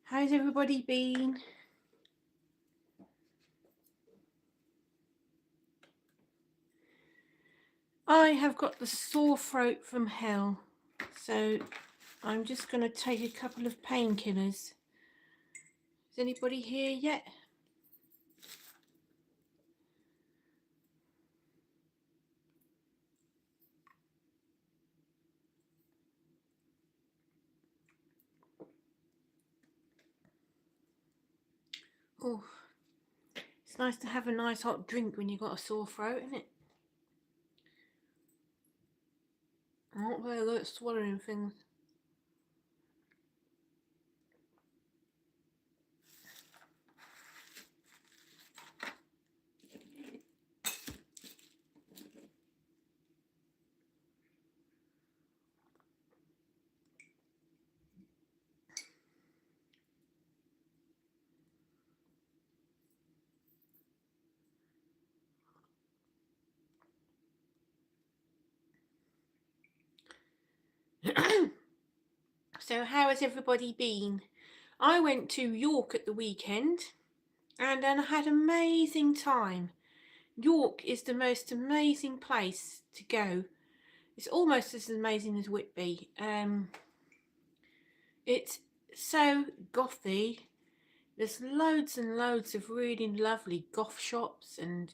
How's everybody been? I have got the sore throat from hell, so I'm just going to take a couple of painkillers. Is anybody here yet? Oh, it's nice to have a nice hot drink when you've got a sore throat, isn't it? I'm not very good at swallowing things. So how has everybody been? I went to York at the weekend and I had an amazing time. York is the most amazing place to go. It's almost as amazing as Whitby. It's so gothy. There's loads and loads of really lovely goth shops and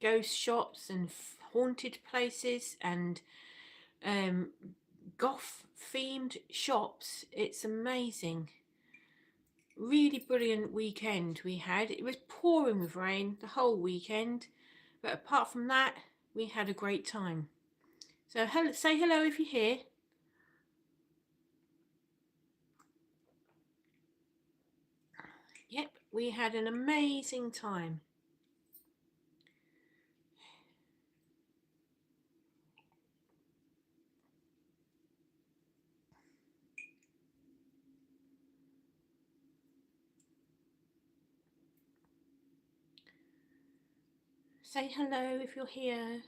ghost shops and haunted places and goth themed shops. It's amazing. Really brilliant weekend we had. It was pouring with rain the whole weekend, but apart from that, we had a great time. So say hello if you're here. Yep, we had an amazing time. Say hello if you're here.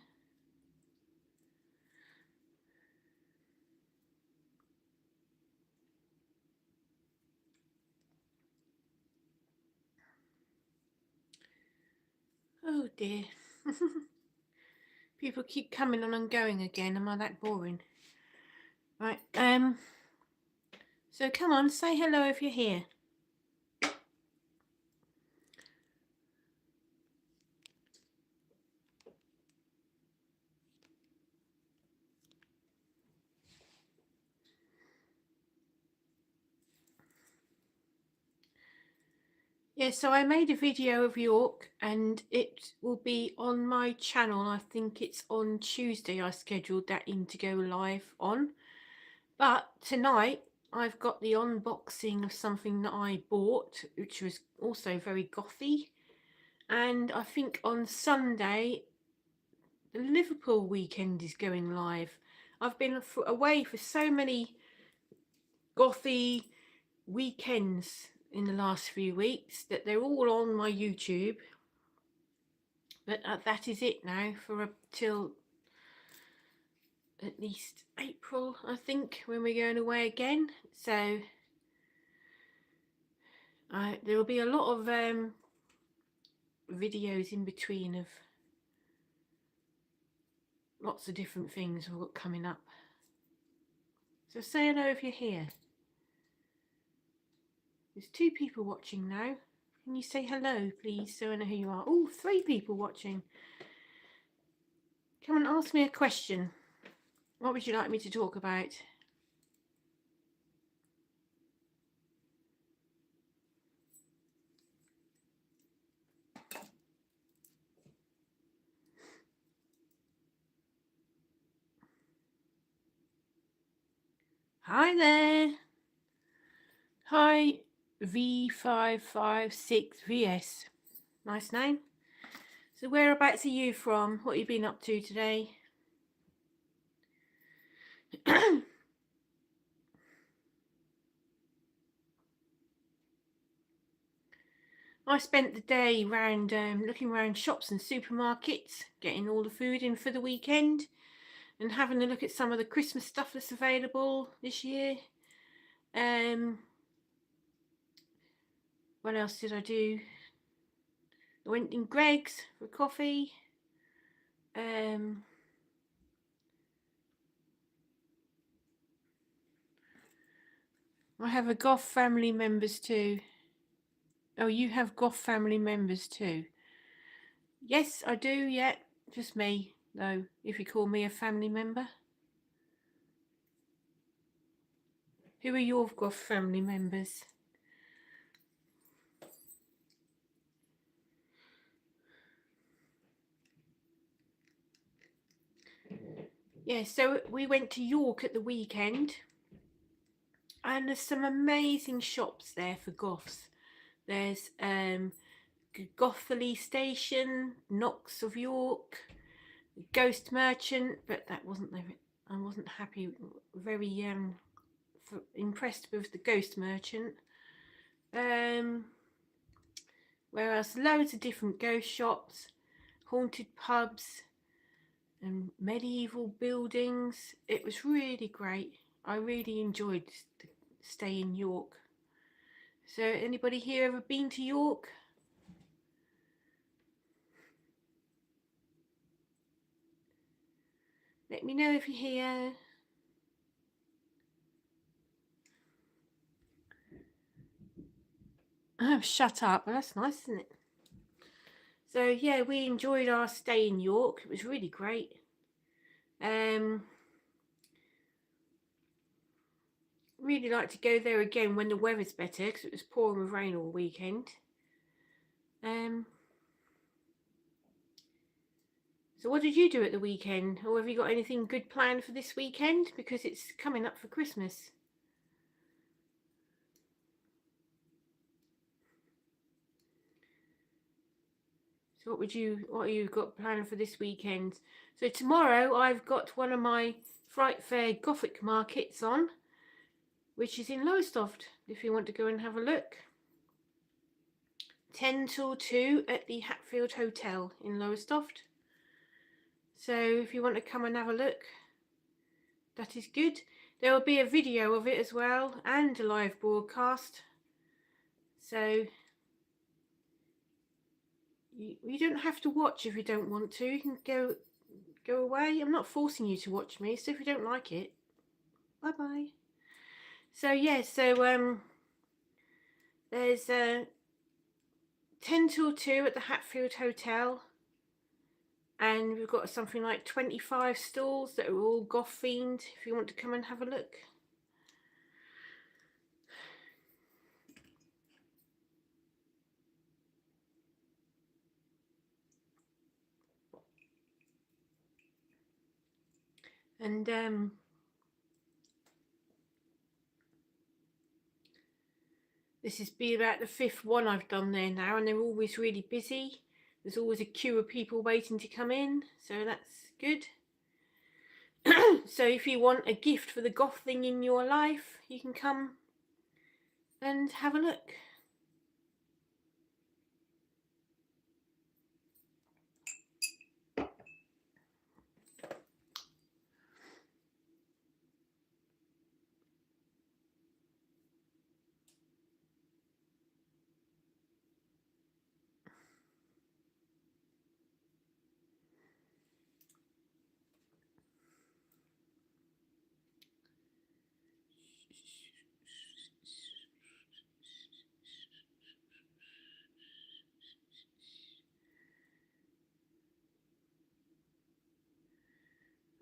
Oh dear. People keep coming on and going again. Am I that boring? Right. So come on, say hello if you're here. Yeah, so I made a video of York and it will be on my channel. I think it's on Tuesday. I scheduled that in to go live on. But tonight I've got the unboxing of something that I bought, which was also very gothy. And I think on Sunday, the Liverpool weekend is going live. I've been away for so many gothy weekends in the last few weeks that they're all on my YouTube. But that is it now for till at least April, I think, when we're going away again. So there will be a lot of videos in between of lots of different things we've got coming up. So say hello if you're here. There's 2 people watching now. Can you say hello, please, so I know who you are? Oh, 3 people watching. Come and ask me a question. What would you like me to talk about? Hi there. Hi V556VS. Nice name. So whereabouts are you from? What have you been up to today? I spent the day round looking around shops and supermarkets, getting all the food in for the weekend and having a look at some of the Christmas stuff that's available this year. What else did I do? I went in Greg's for coffee. I have a Goth family members too. Oh, you have Goth family members too? Yes, I do, yeah. Just me, though, if you call me a family member. Who are your Goth family members? Yeah, so we went to York at the weekend, and there's some amazing shops there for Goths. There's Gotherly Station, Knox of York, Ghost Merchant, but that wasn't there. I wasn't happy, very impressed with the Ghost Merchant. Whereas loads of different ghost shops, haunted pubs, and medieval buildings. It was really great. I really enjoyed the stay in York. So anybody here ever been to York? Let me know if you're here. Oh, shut up. Well, that's nice, isn't it? So yeah, we enjoyed our stay in York. It was really great. Really like to go there again when the weather's better, because it was pouring with rain all weekend. So what did you do at the weekend? Or have you got anything good planned for this weekend? Because it's coming up for Christmas. So what have you got planned for this weekend? So tomorrow I've got one of my Fright Fair Gothic markets on, which is in Lowestoft, if you want to go and have a look. 10 till 2 at the Hatfield Hotel in Lowestoft. So if you want to come and have a look, that is good. There will be a video of it as well, and a live broadcast. So you don't have to watch if you don't want to. You can go away. I'm not forcing you to watch me, so if you don't like it, bye bye. So yeah, so there's 10 till 2 at the Hatfield Hotel, and we've got something like 25 stalls that are all goth themed if you want to come and have a look. And this has been about the 5th one I've done there now, and they're always really busy. There's always a queue of people waiting to come in, so that's good. So if you want a gift for the goth thing in your life, you can come and have a look.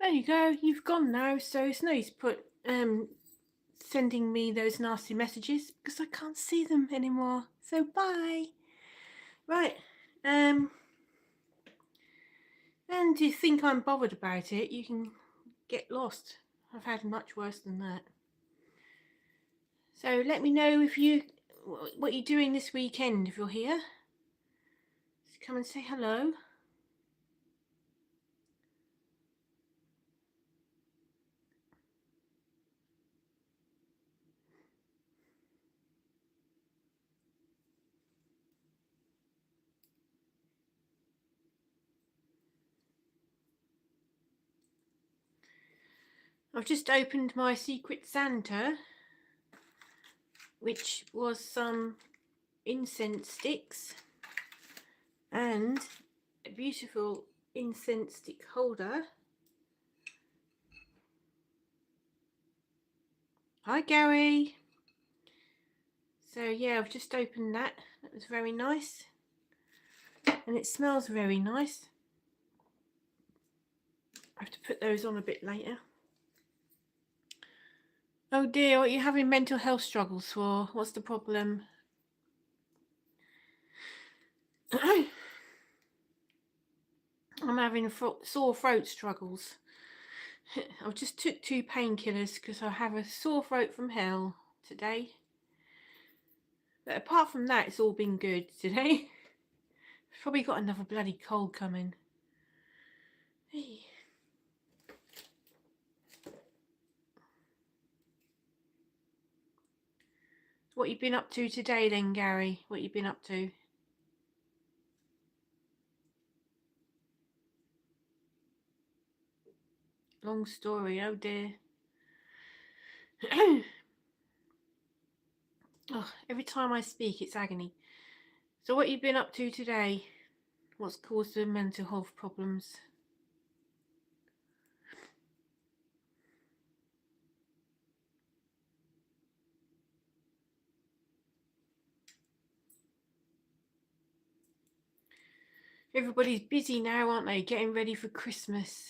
There you go, you've gone now, so it's no use sending me those nasty messages because I can't see them anymore. So bye. Right. And if you think I'm bothered about it, you can get lost. I've had much worse than that. So let me know what you're doing this weekend if you're here. Just come and say hello. I've just opened my Secret Santa, which was some incense sticks and a beautiful incense stick holder. Hi Gary. So yeah, I've just opened that. That was very nice. And it smells very nice. I have to put those on a bit later. Oh dear, what are you having mental health struggles for? What's the problem? I'm having sore throat struggles. I've just took 2 painkillers because I have a sore throat from hell today. But apart from that, it's all been good today. Probably got another bloody cold coming. Hey. What you been up to today then, Gary? What you been up to? Long story, oh dear. Oh, every time I speak, it's agony. So what you been up to today? What's caused the mental health problems? Everybody's busy now, aren't they? Getting ready for Christmas.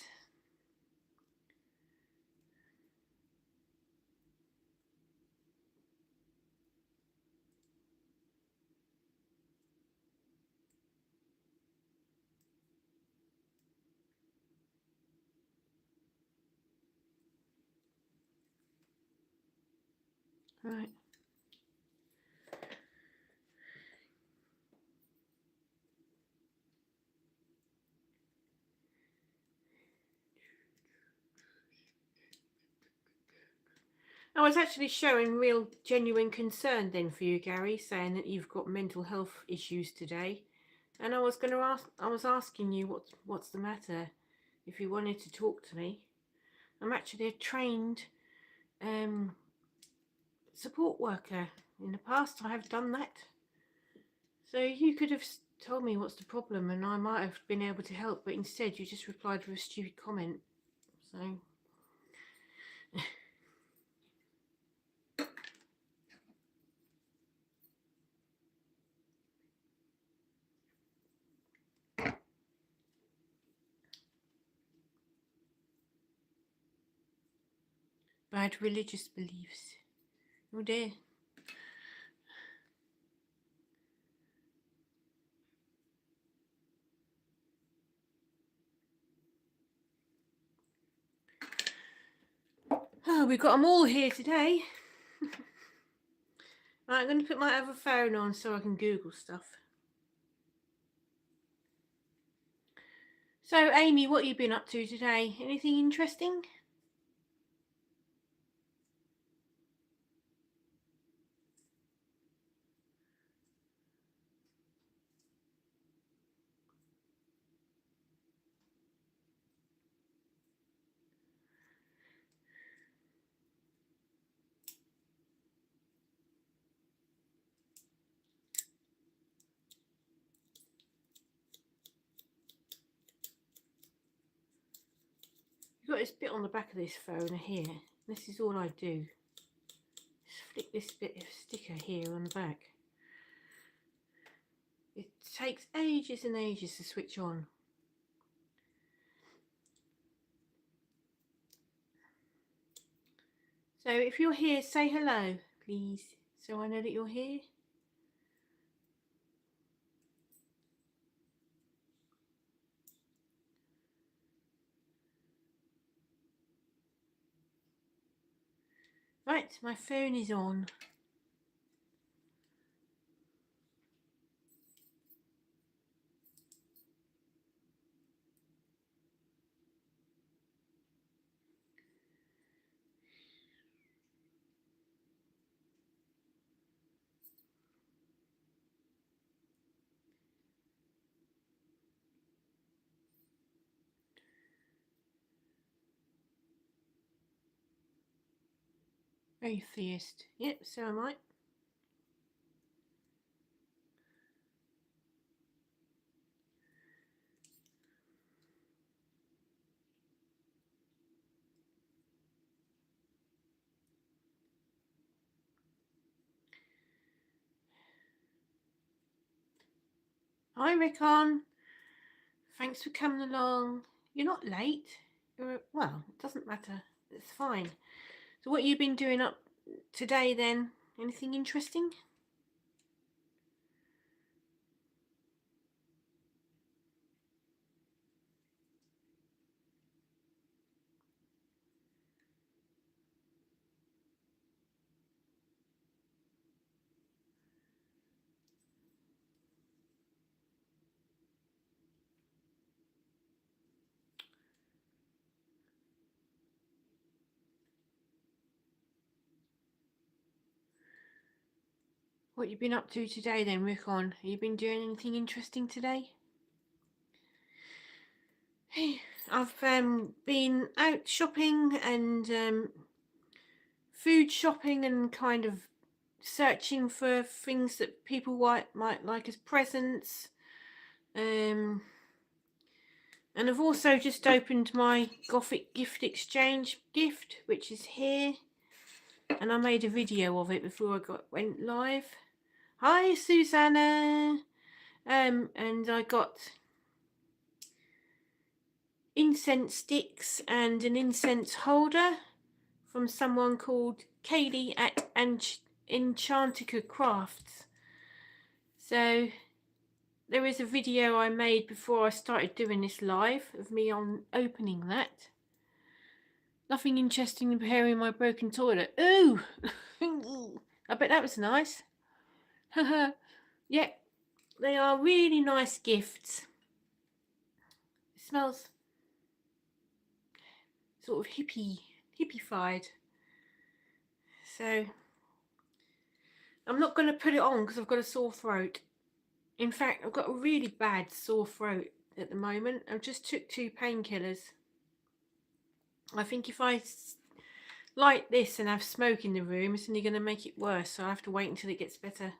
Right. I was actually showing real genuine concern then for you, Gary, saying that you've got mental health issues today. And I was asking you what's the matter, if you wanted to talk to me. I'm actually a trained support worker. In the past I have done that. So you could have told me what's the problem and I might have been able to help, but instead you just replied with a stupid comment. So bad religious beliefs. Oh dear. Oh, we've got them all here today. Right, I'm going to put my other phone on so I can Google stuff. So, Amy, what have you been up to today? Anything interesting? You've got this bit on the back of this phone here. This is all I do. Just flick this bit of sticker here on the back. It takes ages and ages to switch on. So if you're here, say hello, please, so I know that you're here. Right, my phone is on. Atheist. Yep, so am I. Hi, Rickon. Thanks for coming along. You're not late. Well, it doesn't matter. It's fine. So what you been doing up today then? Anything interesting? What you been up to today then, Rickon? Have you been doing anything interesting today? I've been out shopping and food shopping and kind of searching for things that people might like as presents. And I've also just opened my Gothic gift exchange gift, which is here. And I made a video of it before I went live. Hi, Susanna. And I got incense sticks and an incense holder from someone called Kaylee at Enchantica Crafts. So there is a video I made before I started doing this live of me on opening that. Nothing interesting in repairing my broken toilet. Ooh! I bet that was nice. Yeah, they are really nice gifts. It smells sort of hippified. So I'm not going to put it on because I've got a sore throat. In fact, I've got a really bad sore throat at the moment. I just took 2 painkillers. I think if I light this and have smoke in the room, it's only going to make it worse. So I have to wait until it gets better.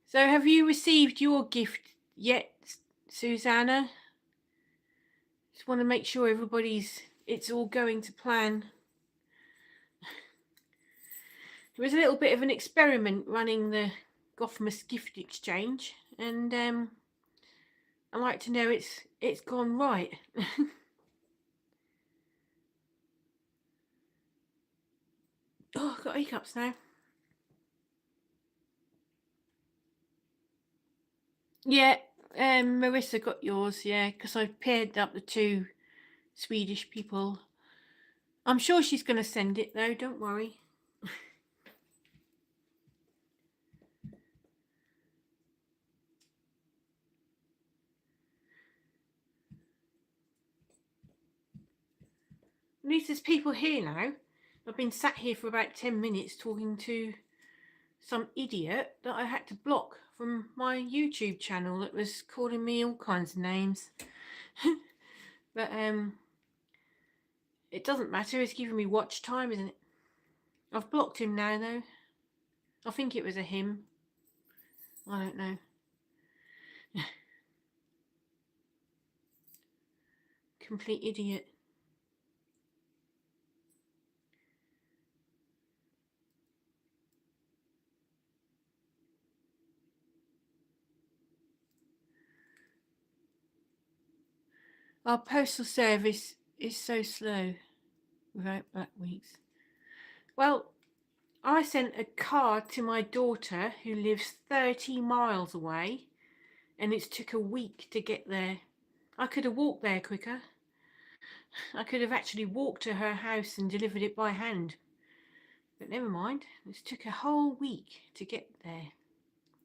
So have you received your gift yet, Susanna? Just want to make sure it's all going to plan. It was a little bit of an experiment running the Gothmas gift exchange, and I like to know it's gone right. Oh, I've got hiccups now. Yeah, Marissa got yours, yeah, because I paired up the 2 Swedish people. I'm sure she's going to send it though, don't worry. At least there's people here now. I've been sat here for about 10 minutes talking to some idiot that I had to block from my YouTube channel that was calling me all kinds of names. But it doesn't matter, it's giving me watch time, isn't it? I've blocked him now though. I think it was a him. I don't know. Complete idiot. Our postal service is so slow without Black Weeks. Well, I sent a card to my daughter who lives 30 miles away, and it's took a week to get there. I could have walked there quicker. I could have actually walked to her house and delivered it by hand. But never mind, it took a whole week to get there.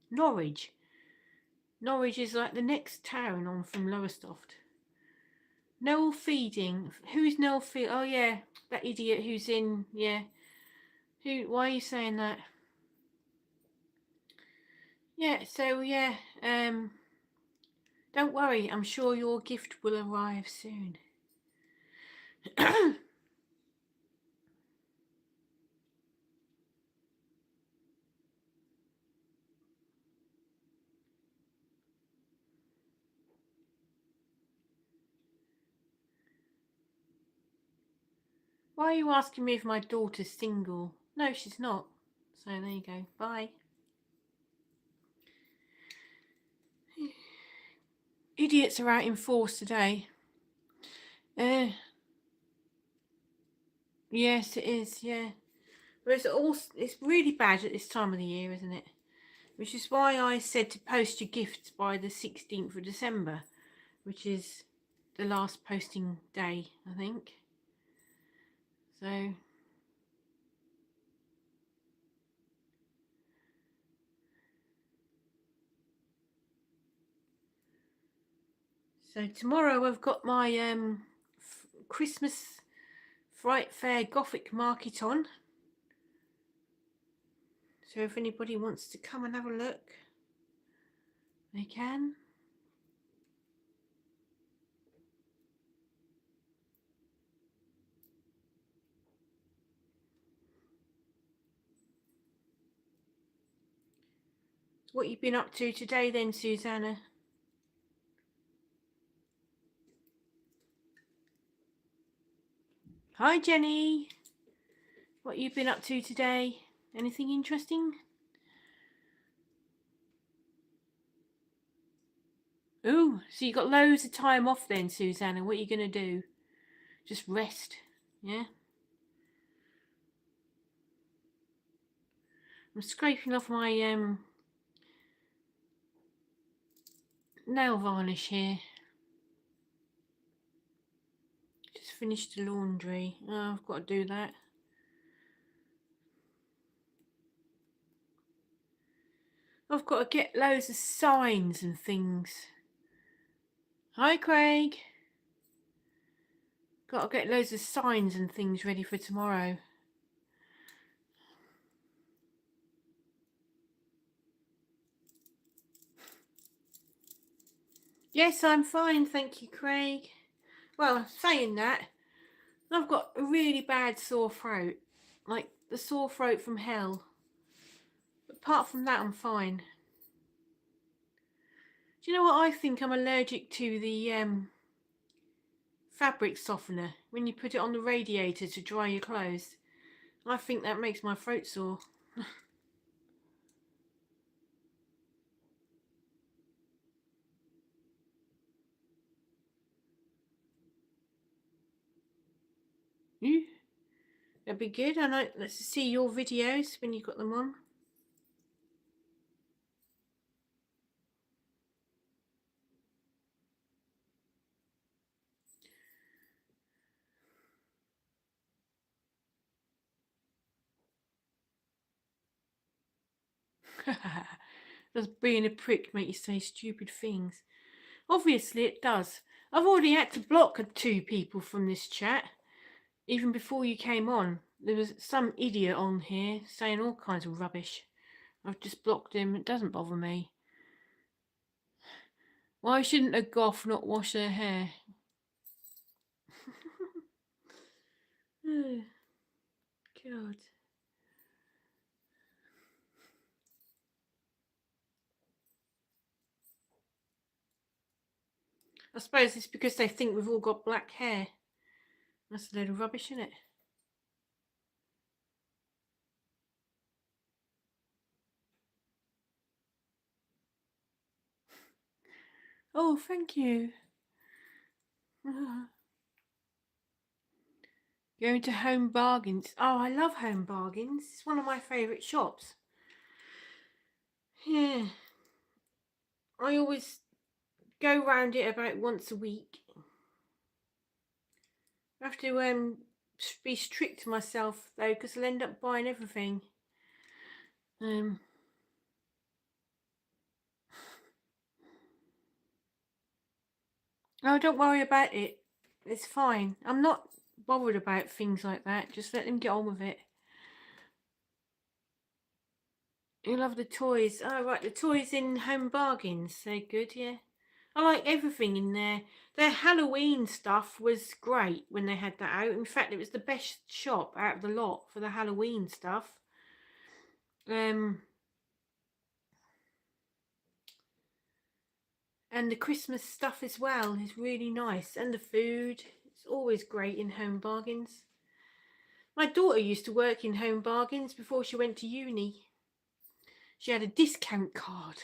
Norwich. Norwich is like the next town on from Lowestoft. Noel Feeding. Who's Noel Feeding? Oh yeah, that idiot who's in, yeah. Why are you saying that? Yeah, so yeah, don't worry, I'm sure your gift will arrive soon. Why are you asking me if my daughter's single? No, she's not. So there you go. Bye. Idiots are out in force today. Yes, it is. Yeah, but it's really bad at this time of the year, isn't it? Which is why I said to post your gifts by the 16th of December, which is the last posting day, I think. So tomorrow I've got my Christmas Fright Fair Gothic Market on. So if anybody wants to come and have a look, they can. What you've been up to today then, Susanna? Hi, Jenny. What you've been up to today? Anything interesting? Ooh, so you got loads of time off then, Susanna. What are you going to do? Just rest, yeah? I'm scraping off my nail varnish here. Just finished the laundry. Oh, I've got to do that. I've got to get loads of signs and things. Hi, Craig. Got to get loads of signs and things ready for tomorrow. Yes, I'm fine, thank you, Craig. Well, saying that, I've got a really bad sore throat. Like the sore throat from hell. Apart from that, I'm fine. Do you know what I think? I'm allergic to the fabric softener when you put it on the radiator to dry your clothes. I think that makes my throat sore. That'd be good. I know. Let's see your videos when you got them on. Does being a prick make you say stupid things? Obviously it does. I've already had to block 2 people from this chat. Even before you came on, there was some idiot on here saying all kinds of rubbish. I've just blocked him. It doesn't bother me. Why shouldn't a goth not wash their hair? Oh, God. I suppose it's because they think we've all got black hair. That's a load of rubbish, isn't it? Oh, thank you. Going to Home Bargains. Oh, I love Home Bargains. It's one of my favourite shops. Yeah. I always go round it about once a week. I have to be strict to myself though, because I'll end up buying everything. Oh, don't worry about it. It's fine. I'm not bothered about things like that. Just let them get on with it. You love the toys. Oh, right. The toys in Home Bargains. They're good, yeah. I like everything in there. Their Halloween stuff was great when they had that out. In fact, it was the best shop out of the lot for the Halloween stuff. And the Christmas stuff as well is really nice. And the food. It's always great in Home Bargains. My daughter used to work in Home Bargains before she went to uni. She had a discount card,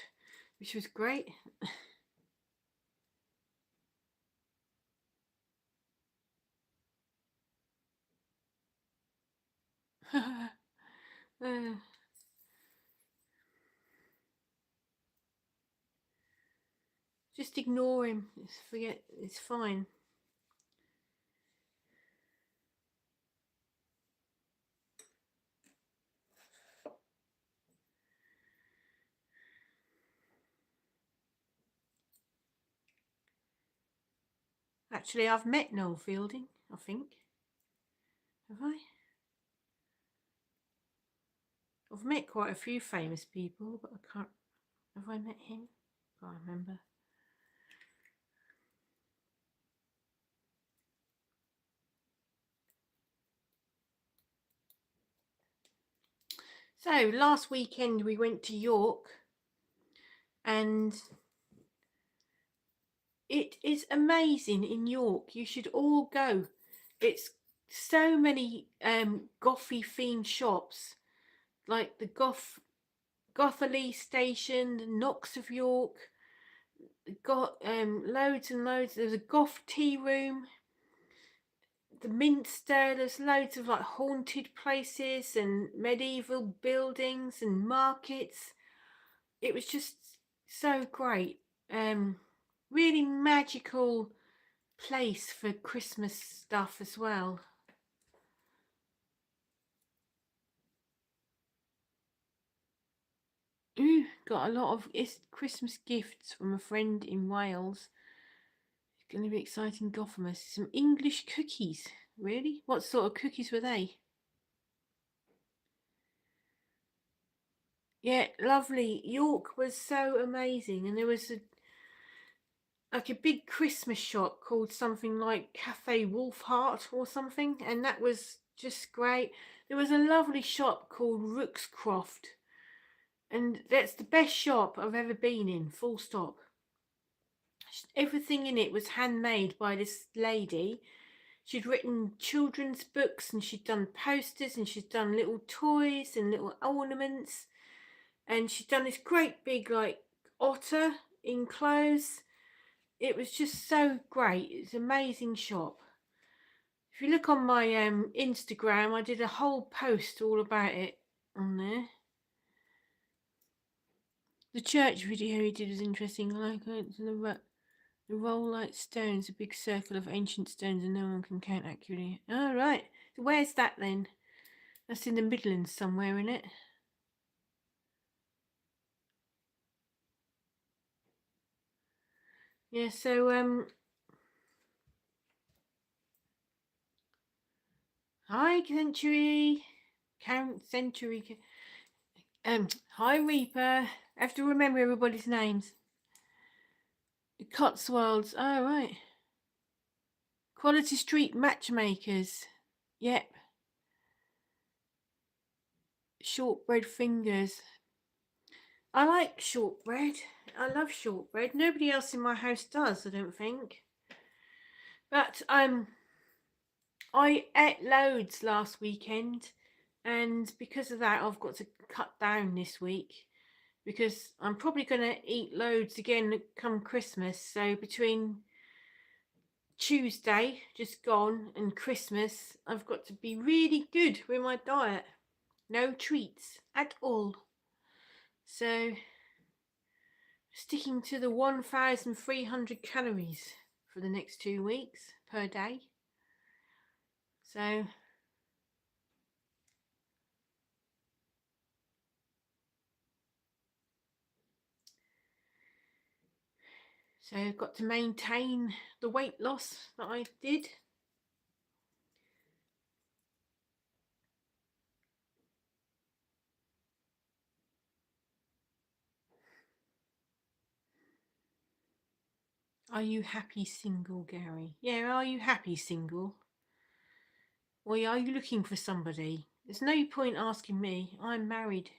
which was great. Uh, just ignore him. Forget. It's fine. Actually, I've met Noel Fielding, I think. Have I? I've met quite a few famous people, but I can't. Have I met him? Can't remember. So last weekend we went to York, and it is amazing in York. You should all go. It's so many gothy themed shops, like the Gotherly Station, the Knox of York. Got loads and loads. There's a goth tea room, the Minster. There's loads of like haunted places and medieval buildings and markets. It was just so great. Really magical place for Christmas stuff as well. Ooh, got a lot of Christmas gifts from a friend in Wales. It's going to be exciting. Gothamus. Some English cookies. Really? What sort of cookies were they? Yeah, lovely. York was so amazing, and there was a big Christmas shop called something like Cafe Wolfheart or something, and that was just great. There was a lovely shop called Rookscroft, and that's the best shop I've ever been in, full stop. Everything in it was handmade by this lady. She'd written children's books, and she'd done posters, and she'd done little toys and little ornaments, and she'd done this great big like otter in clothes. It was just so great. It's an amazing shop. If you look on my Instagram, I did a whole post all about it on there. The church video he did was interesting. I like it. The roll like stones, a big circle of ancient stones, and no one can count accurately. Oh, right. So where's that then? That's in the Midlands somewhere, isn't it? Yeah, so hi Century. Count Century. Hi Reaper. I have to remember everybody's names. The Cotswolds. Oh, right. Quality Street Matchmakers. Yep. Shortbread Fingers. I like shortbread. I love shortbread. Nobody else in my house does, I don't think. But I ate loads last weekend, and because of that I've got to cut down this week, because I'm probably going to eat loads again come Christmas. So between Tuesday just gone and Christmas, I've got to be really good with my diet. No treats at all. So sticking to the 1,300 calories for the next 2 weeks per day. So I've got to maintain the weight loss that I did. Are you happy single, Gary? Yeah, are you happy single? Or are you looking for somebody? There's no point asking me. I'm married.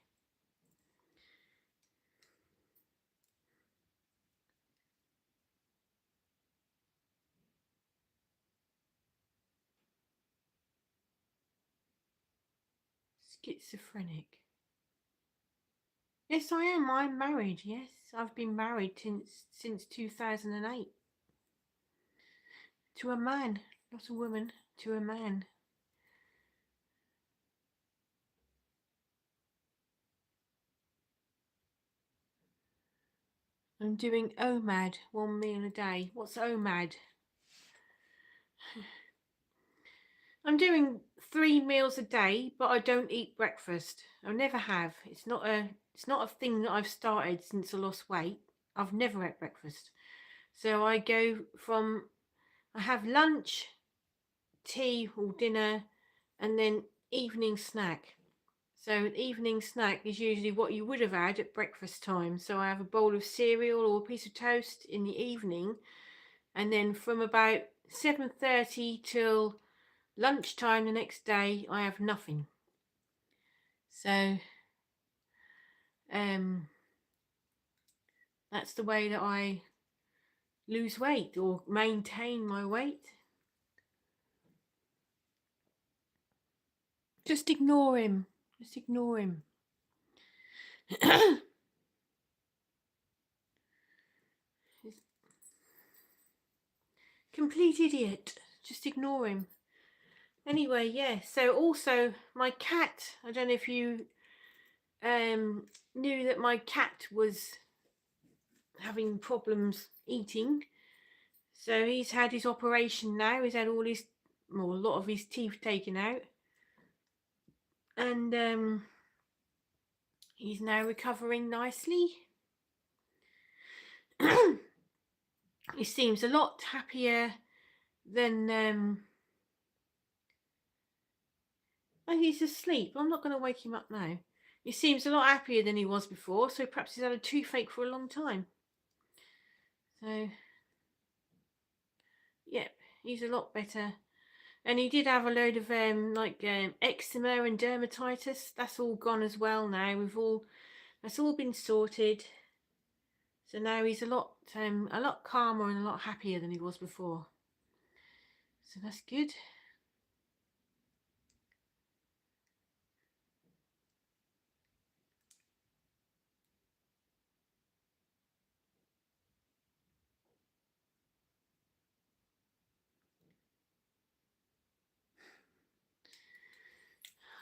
Schizophrenic. Yes, I am. I'm married. Yes, I've been married since 2008. To a man, not a woman. To a man. I'm doing OMAD, 1 meal a day. What's OMAD? I'm doing 3 meals a day, but I don't eat breakfast. I never have. It's not a thing that I've started since I lost weight. I've never had breakfast. So I have lunch, tea or dinner, and then evening snack. So an evening snack is usually what you would have had at breakfast time. So I have a bowl of cereal or a piece of toast in the evening, and then from about 7:30 till lunchtime the next day, I have nothing. So that's the way that I lose weight or maintain my weight. Just ignore him. Just ignore him. Complete idiot. Just ignore him. Anyway, yeah. So also my cat. I don't know if you knew that my cat was having problems eating. So he's had his operation now. He's had a lot of his teeth taken out, and he's now recovering nicely. He seems a lot happier than oh, he's asleep. I'm not going to wake him up now. He seems a lot happier than he was before, so perhaps he's had a toothache for a long time. So, yep, he's a lot better. And he did have a load of eczema and dermatitis. That's all gone as well now. That's all been sorted. So now he's a lot calmer and a lot happier than he was before. So that's good.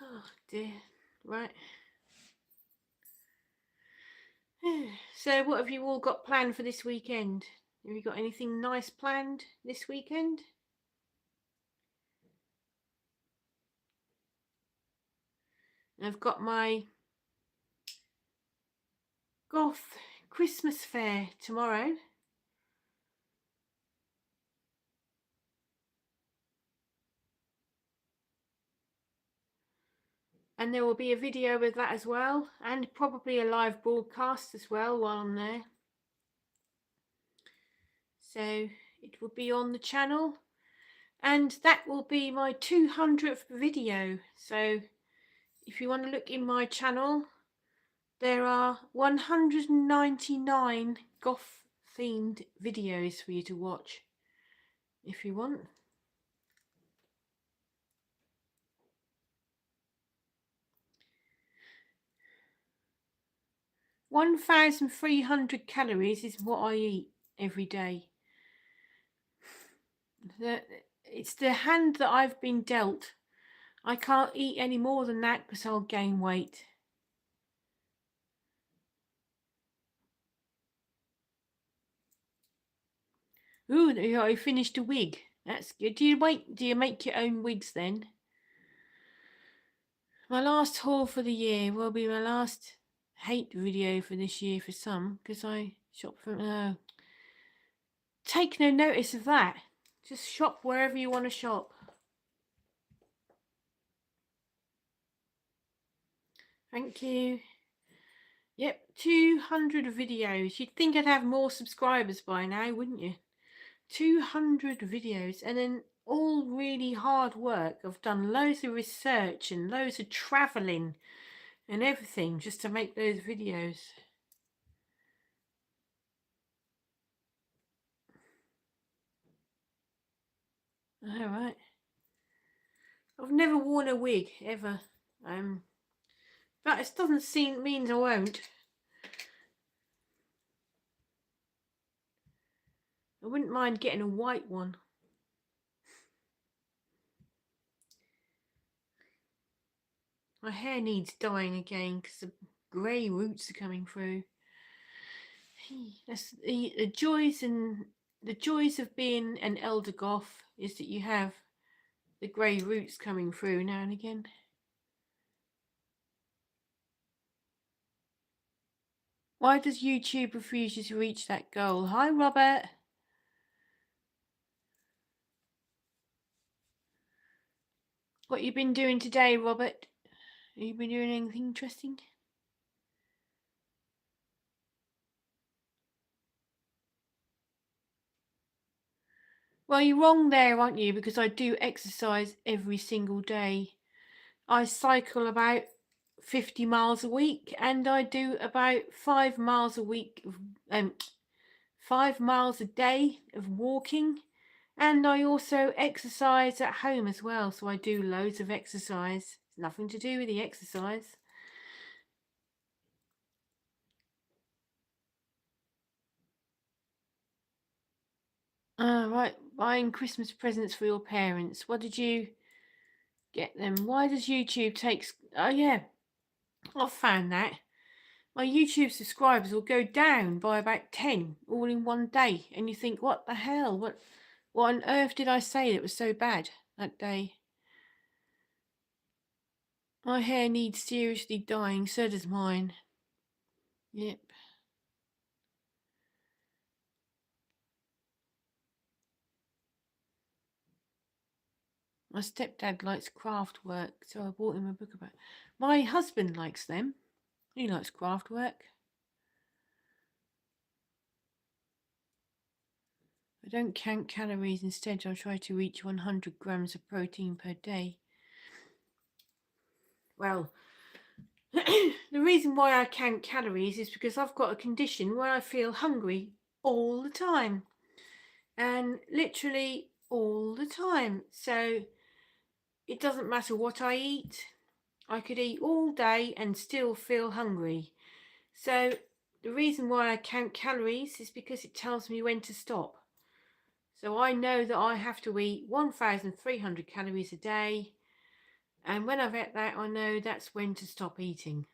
Oh dear. Right. So what have you all got planned for this weekend? Have you got anything nice planned this weekend? I've got my Goth Christmas fair tomorrow. And there will be a video with that as well, and probably a live broadcast as well while I'm there. So it will be on the channel, and that will be my 200th video. So if you want to look in my channel, there are 199 goth themed videos for you to watch if you want. 1,300 calories is what I eat every day. It's the hand that I've been dealt. I can't eat any more than that because I'll gain weight. Ooh, I finished a wig. That's good. Do you make your own wigs then? My last haul for the year will be my last hate video for this year for some, because I shop from... take no notice of that. Just shop wherever you want to shop. Thank you. Yep, 200 videos. You'd think I'd have more subscribers by now, wouldn't you? 200 videos, and then all really hard work. I've done loads of research and loads of travelling and everything just to make those videos. All right. I've never worn a wig ever. But it doesn't mean I won't. I wouldn't mind getting a white one. My hair needs dyeing again because the grey roots are coming through. That's the joys of being an elder goth is that you have the grey roots coming through now and again. Why does YouTube refuse you to reach that goal? Hi, Robert. What you been doing today, Robert? Have you been doing anything interesting? Well, you're wrong there, aren't you? Because I do exercise every single day. I cycle about 50 miles a week, and I do about 5 miles a week, 5 miles a day of walking. And I also exercise at home as well, so I do loads of exercise. It's nothing to do with the exercise. Right, buying Christmas presents for your parents. What did you get them? Why does YouTube take... Oh yeah, I've found that. My YouTube subscribers will go down by about 10 all in one day. And you think, what the hell? What on earth did I say that was so bad that day? My hair needs seriously dyeing, so does mine. Yep. My stepdad likes craft work, so I bought him a book about it. My husband likes them. He likes craft work. I don't count calories. Instead, I try to reach 100 grams of protein per day. Well, the reason why I count calories is because I've got a condition where I feel hungry all the time. And literally all the time. So it doesn't matter what I eat. I could eat all day and still feel hungry. So the reason why I count calories is because it tells me when to stop. So I know that I have to eat 1,300 calories a day. And when I've had that, I know that's when to stop eating.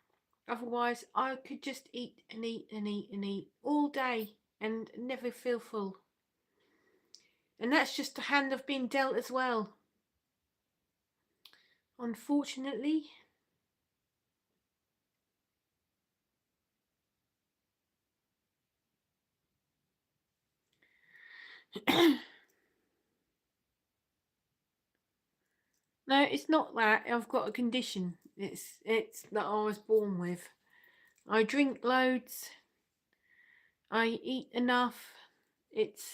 Otherwise, I could just eat and eat and eat and eat all day and never feel full. And that's just the hand I've been dealt as well. Unfortunately. No, it's not that. I've got a condition. It's that I was born with. I drink loads. I eat enough. It's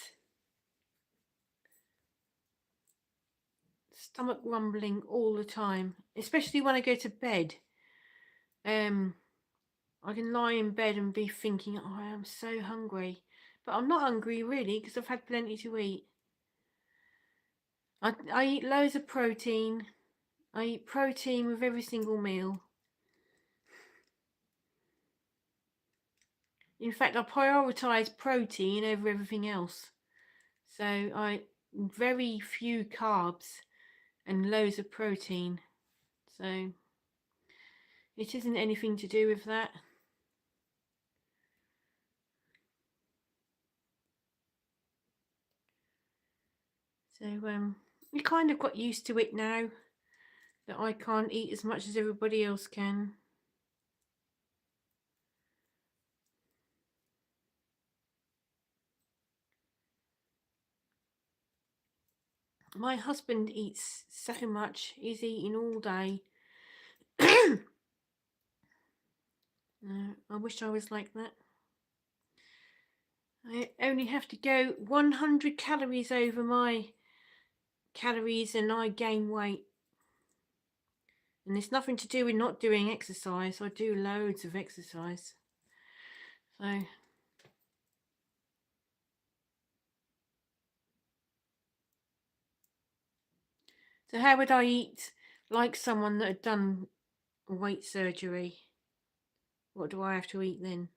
stomach rumbling all the time, especially when I go to bed. I can lie in bed and be thinking, oh, I am so hungry. But I'm not hungry really because I've had plenty to eat. I eat loads of protein. I eat protein with every single meal. In fact, I prioritise protein over everything else. So I very few carbs and loads of protein. So it isn't anything to do with that. So we kind of got used to it now that I can't eat as much as everybody else can. My husband eats so much. He's eating all day. I wish I was like that. I only have to go 100 calories over my calories and I gain weight. And it's nothing to do with not doing exercise. I do loads of exercise. So how would I eat like someone that had done weight surgery? What do I have to eat then?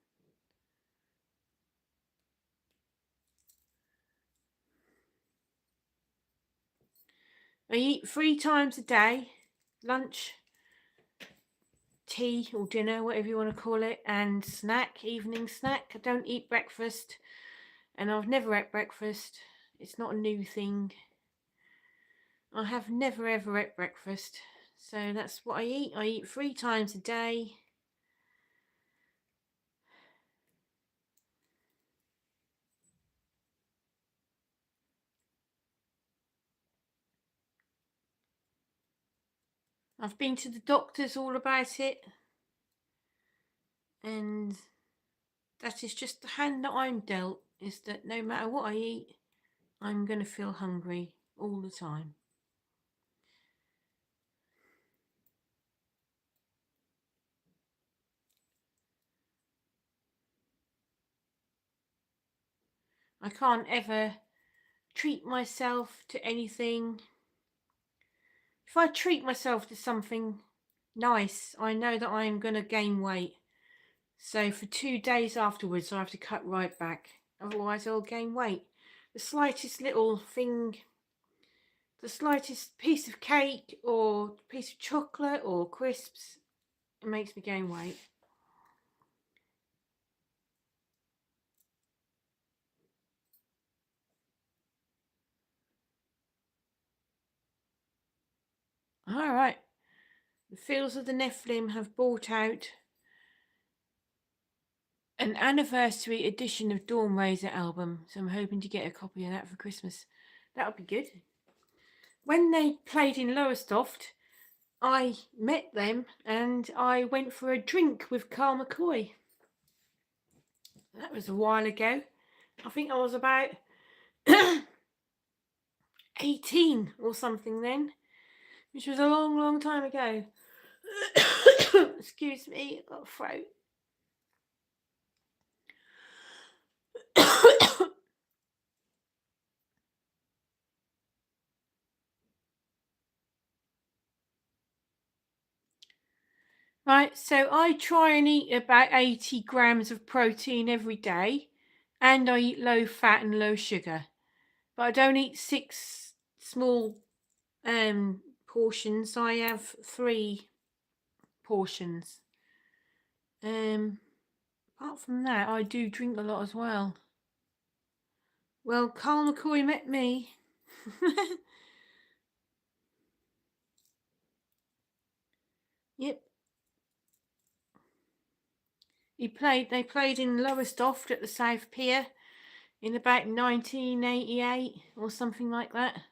I eat 3 times a day. Lunch, tea or dinner, whatever you want to call it, and snack, evening snack. I don't eat breakfast, and I've never ate breakfast. It's not a new thing. I have never ever ate breakfast, so that's what I eat. I eat 3 times a day. I've been to the doctors all about it, and that is just the hand that I'm dealt, is that no matter what I eat, I'm going to feel hungry all the time. I can't ever treat myself to anything. If I treat myself to something nice, I know that I'm going to gain weight. So for 2 days afterwards, I have to cut right back. Otherwise, I'll gain weight. The slightest little thing, the slightest piece of cake or piece of chocolate or crisps, it makes me gain weight. All right. The Fields of the Nephilim have brought out an anniversary edition of Dawn Razor album, so I'm hoping to get a copy of that for Christmas. That would be good. When they played in Lowestoft, I met them and I went for a drink with Carl McCoy. That was a while ago. I think I was about 18 or something then, which was a long, long time ago. Excuse me, I've got a throat. Right, so I try and eat about 80 grams of protein every day, and I eat low fat and low sugar. But I don't eat 6 small portions. I have 3 portions. Apart from that, I do drink a lot as well. Well, Carl McCoy met me. Yep. They played in Lowestoft at the South Pier in about 1988 or something like that.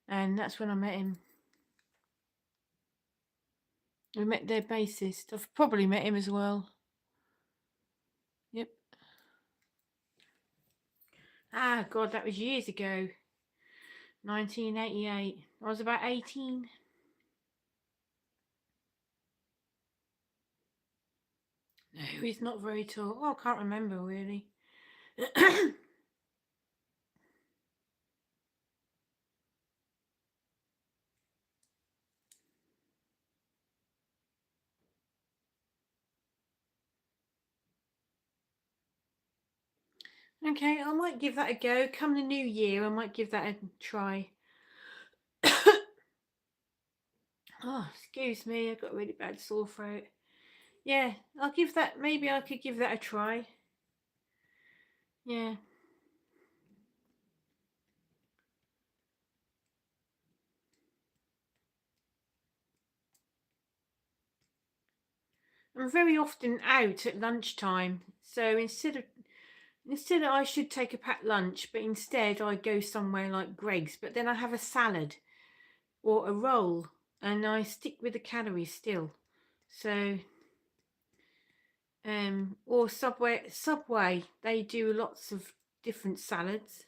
And that's when I met him. We met their bassist. I've probably met him as well. Yep. Ah, God, that was years ago. 1988. I was about 18. No, he's not very tall. Oh, I can't remember really. Okay, I might give that a go. Come the new year, I might give that a try. Oh, excuse me, I've got a really bad sore throat. Yeah, I'll give that, maybe I could give that a try. Yeah. I'm very often out at lunchtime, so instead I should take a packed lunch, but instead I go somewhere like Greg's, but then I have a salad or a roll, and I stick with the calories still. So, or Subway, they do lots of different salads.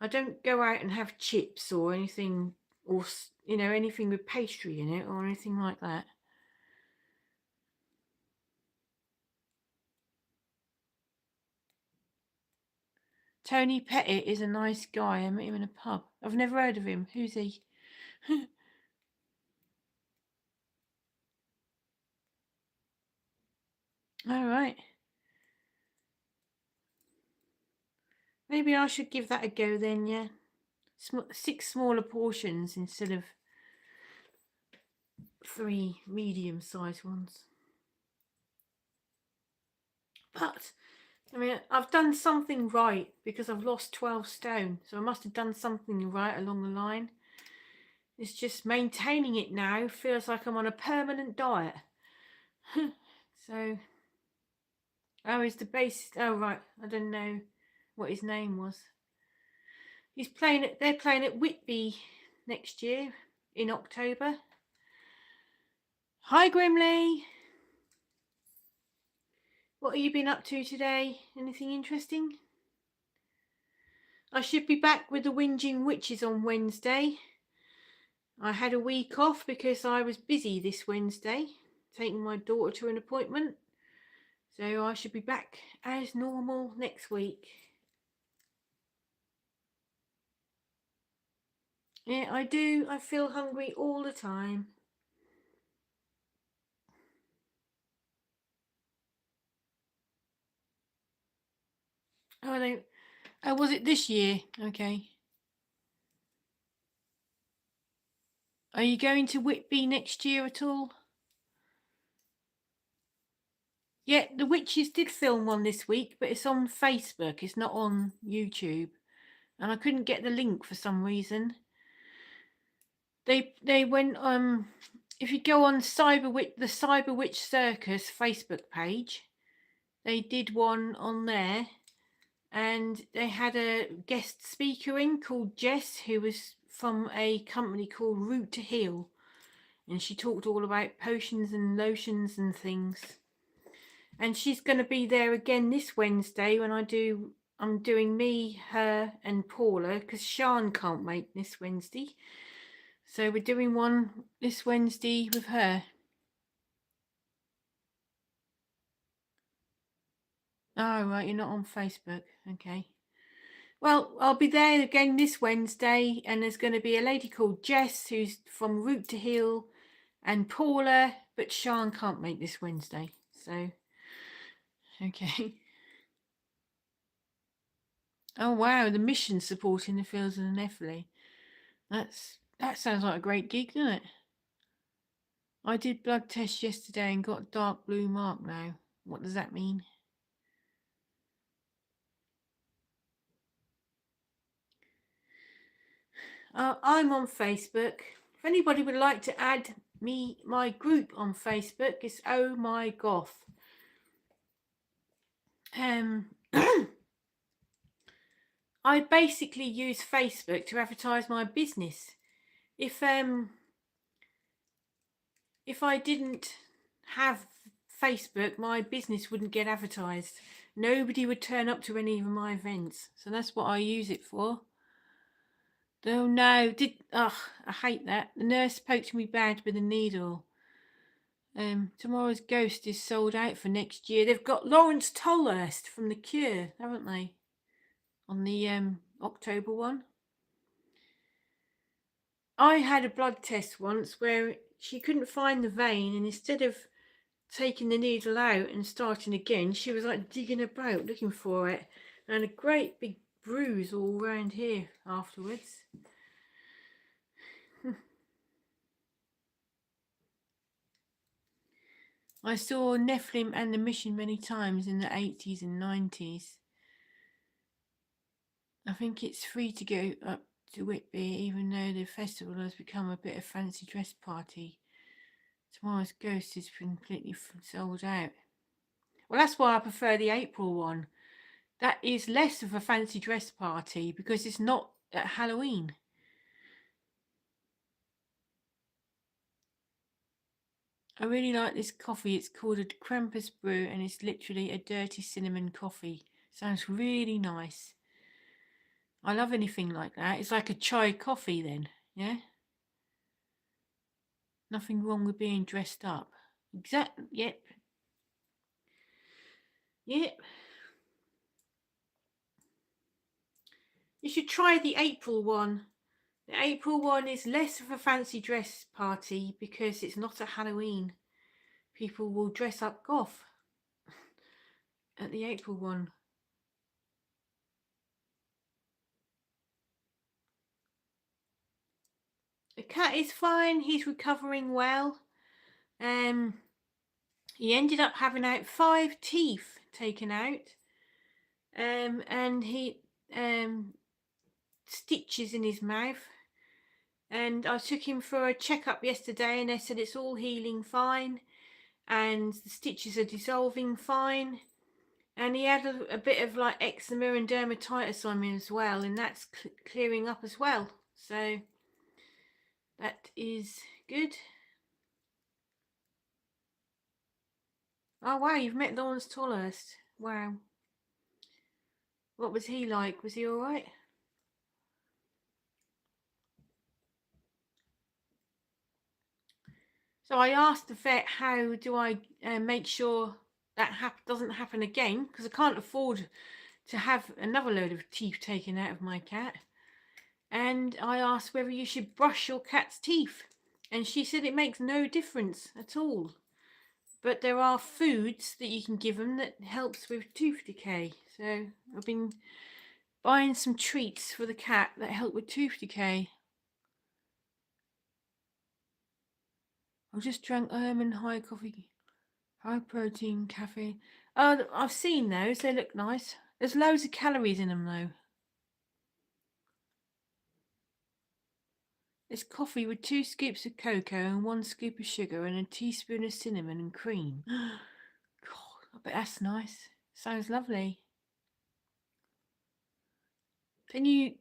I don't go out and have chips or anything, or anything with pastry in it or anything like that. Tony Pettit is a nice guy. I met him in a pub. I've never heard of him. Who's he? All right. Maybe I should give that a go then, yeah. 6 smaller portions instead of 3 medium-sized ones. But I mean, I've done something right because I've lost 12 stone, so I must have done something right along the line. It's just maintaining it now feels like I'm on a permanent diet. So, oh, is the bass? Oh, right. I don't know what his name was. He's playing it. They're playing at Whitby next year in October. Hi, Grimley. What have you been up to today? Anything interesting? I should be back with the Whinging Witches on Wednesday. I had a week off because I was busy this Wednesday, taking my daughter to an appointment. So I should be back as normal next week. Yeah, I do. I feel hungry all the time. Oh, no. Oh, was it this year? Okay. Are you going to Whitby next year at all? Yeah, the Witches did film one this week, but it's on Facebook. It's not on YouTube. And I couldn't get the link for some reason. They went if you go on the Cyber Witch Circus Facebook page, they did one on there, and they had a guest speaker in called Jess, who was from a company called Root to Heal, and she talked all about potions and lotions and things. And she's going to be there again this Wednesday when I'm doing me, her, and Paula, because Sean can't make this Wednesday. So we're doing one this Wednesday with her. Oh, right, you're not on Facebook. Okay. Well, I'll be there again this Wednesday, and there's going to be a lady called Jess who's from Root to Heal, and Paula, but Sean can't make this Wednesday. So, okay. Oh, wow, the mission supporting the fields of the Nephilim. That sounds like a great gig, doesn't it? I did blood tests yesterday and got dark blue mark now. What does that mean? I'm on Facebook. If anybody would like to add my group on Facebook, it's Oh My Goth. I basically use Facebook to advertise my business. If I didn't have Facebook, my business wouldn't get advertised. Nobody would turn up to any of my events. So that's what I use it for. Oh no, I hate that. The nurse poked me bad with a needle. Tomorrow's Ghost is sold out for next year. They've got Lawrence Tolhurst from The Cure, haven't they? On the October one. I had a blood test once where she couldn't find the vein, and instead of taking the needle out and starting again, she was like digging about looking for it, and a great big bruise all round here afterwards. I saw Nephilim and the Mission many times in the 80s and 90s. I think it's free to go up to Whitby, even though the festival has become a bit of fancy dress party. Tomorrow's Ghost is completely sold out. Well, that's why I prefer the April one. That is less of a fancy dress party because it's not at Halloween. I really like this coffee. It's called a Krampus brew, and it's literally a dirty cinnamon coffee. Sounds really nice. I love anything like that. It's like a chai coffee then, yeah? Nothing wrong with being dressed up. Exactly, yep. Yep. You should try the April one. The April one is less of a fancy dress party because it's not a Halloween. People will dress up goth at the April one. The cat is fine. He's recovering well. He ended up having out 5 teeth taken out, and he stitches in his mouth. And I took him for a checkup yesterday, and they said it's all healing fine, and the stitches are dissolving fine. And he had a bit of like eczema and dermatitis on him as well, and that's clearing up as well. So that is good. Oh wow, you've met Lawrence Tallhurst. Wow. What was he like? Was he alright? So I asked the vet, how do I make sure that doesn't happen again? Because I can't afford to have another load of teeth taken out of my cat. And I asked whether you should brush your cat's teeth. And she said it makes no difference at all. But there are foods that you can give them that helps with tooth decay. So I've been buying some treats for the cat that help with tooth decay. I just drank almond high coffee, high protein cafe. Oh, I've seen those. They look nice. There's loads of calories in them though. It's coffee with 2 scoops of cocoa and 1 scoop of sugar and a teaspoon of cinnamon and cream. God, I bet that's nice. Sounds lovely. Can you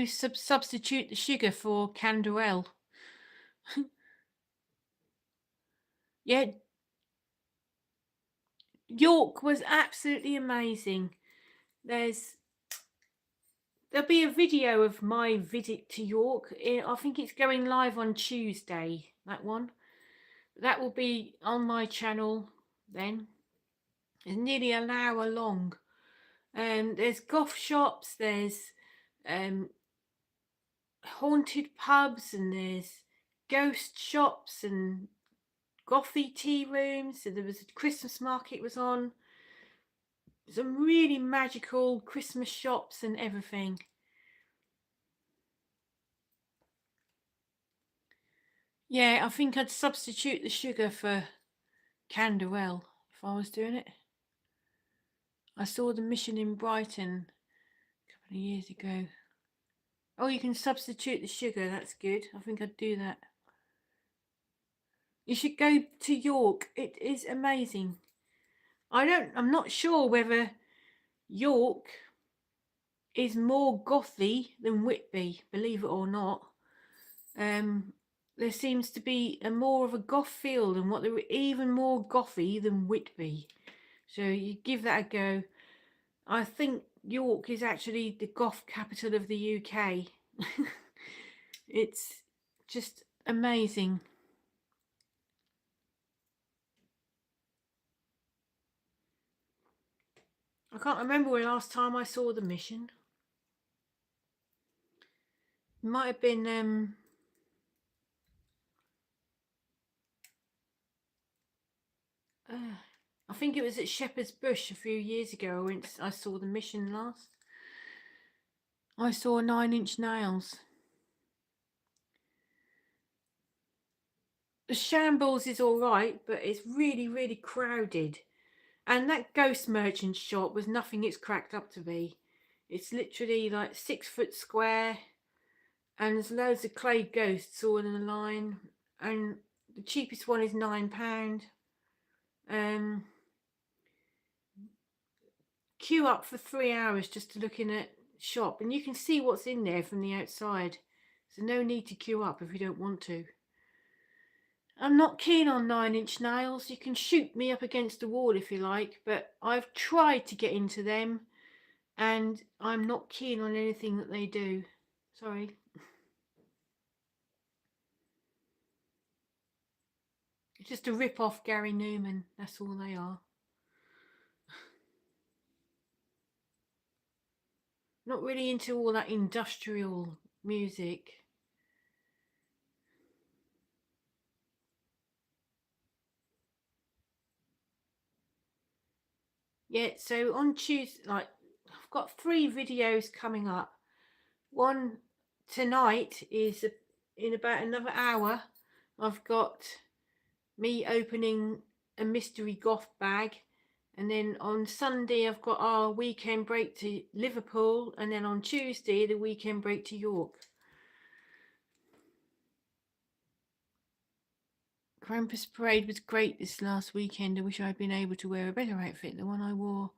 substitute the sugar for Canderel? Yeah, York was absolutely amazing. There'll be a video of my visit to York. I think it's going live on Tuesday, that one. That will be on my channel then. It's nearly an hour long. There's goth shops, there's haunted pubs, and there's ghost shops and gothy tea rooms. So there was a Christmas market was on. Some really magical Christmas shops and everything. Yeah, I think I'd substitute the sugar for Canderel if I was doing it. I saw the Mission in Brighton a couple of years ago. Oh, you can substitute the sugar. That's good. I think I'd do that. You should go to York. It is amazing. I'm not sure whether York is more gothy than Whitby, believe it or not. There seems to be more of a goth feel than what they were, even more gothy than Whitby. So you give that a go. I think York is actually the goth capital of the UK. It's just amazing. I can't remember when last time I saw the Mission. It might have been I think it was at Shepherd's Bush a few years ago. I saw the Mission last. I saw 9 Inch Nails. The Shambles is alright, but it's really, really crowded. And that ghost merchant shop was nothing it's cracked up to be. It's literally like 6 foot square, and there's loads of clay ghosts all in a line. And the cheapest one is £9. Queue up for 3 hours just to look in a shop, and you can see what's in there from the outside. So no need to queue up if you don't want to. I'm not keen on 9 Inch Nails. You can shoot me up against the wall if you like, but I've tried to get into them and I'm not keen on anything that they do. Sorry. It's just a rip off Gary Newman. That's all they are. Not really into all that industrial music. Yeah, so on Tuesday, like, I've got 3 videos coming up. One tonight is in about another hour. I've got me opening a mystery goth bag, and then on Sunday I've got our weekend break to Liverpool, and then on Tuesday the weekend break to York. Krampus parade was great this last weekend. I wish I'd been able to wear a better outfit. The one I wore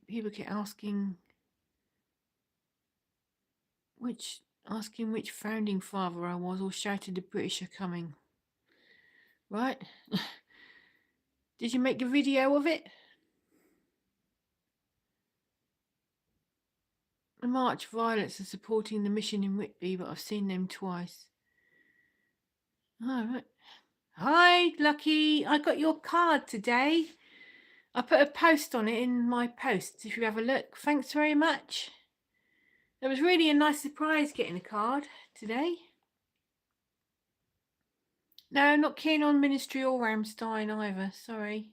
people kept asking which founding father I was, or shouted the British are coming. Right? Did you make a video of it? The March Violets are supporting the mission in Whitby, but I've seen them twice. All right. Hi, Lucky. I got your card today. I put a post on it in my posts, if you have a look. Thanks very much. It was really a nice surprise getting a card today. No, not keen on Ministry or Ramstein either, sorry.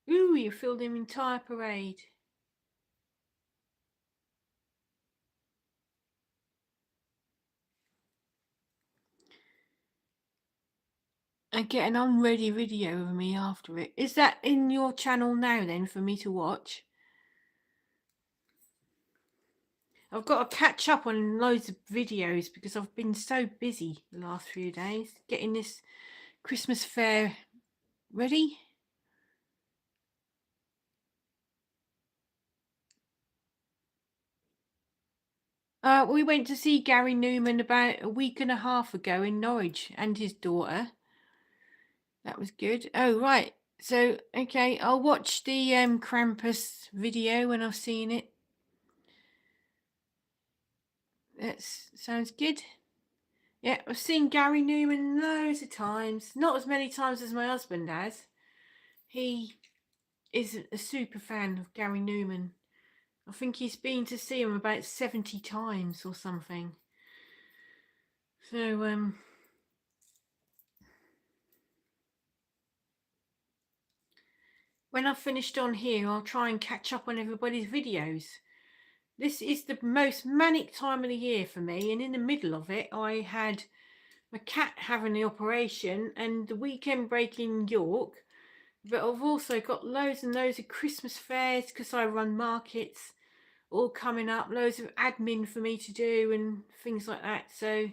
Ooh, you filled the entire parade. And get an unready video of me after it. Is that in your channel now then for me to watch? I've got to catch up on loads of videos because I've been so busy the last few days getting this Christmas fair ready. We went to see Gary Newman about a week and a half ago in Norwich, and his daughter. That was good. Oh, right. So, okay, I'll watch the Krampus video when I've seen it. That sounds good. Yeah, I've seen Gary Newman loads of times. Not as many times as my husband has. He is a super fan of Gary Newman. I think he's been to see him about 70 times or something. So, when I've finished on here, I'll try and catch up on everybody's videos. This is the most manic time of the year for me, and in the middle of it, I had my cat having the operation and the weekend break in York. But I've also got loads and loads of Christmas fairs because I run markets all coming up, loads of admin for me to do and things like that. So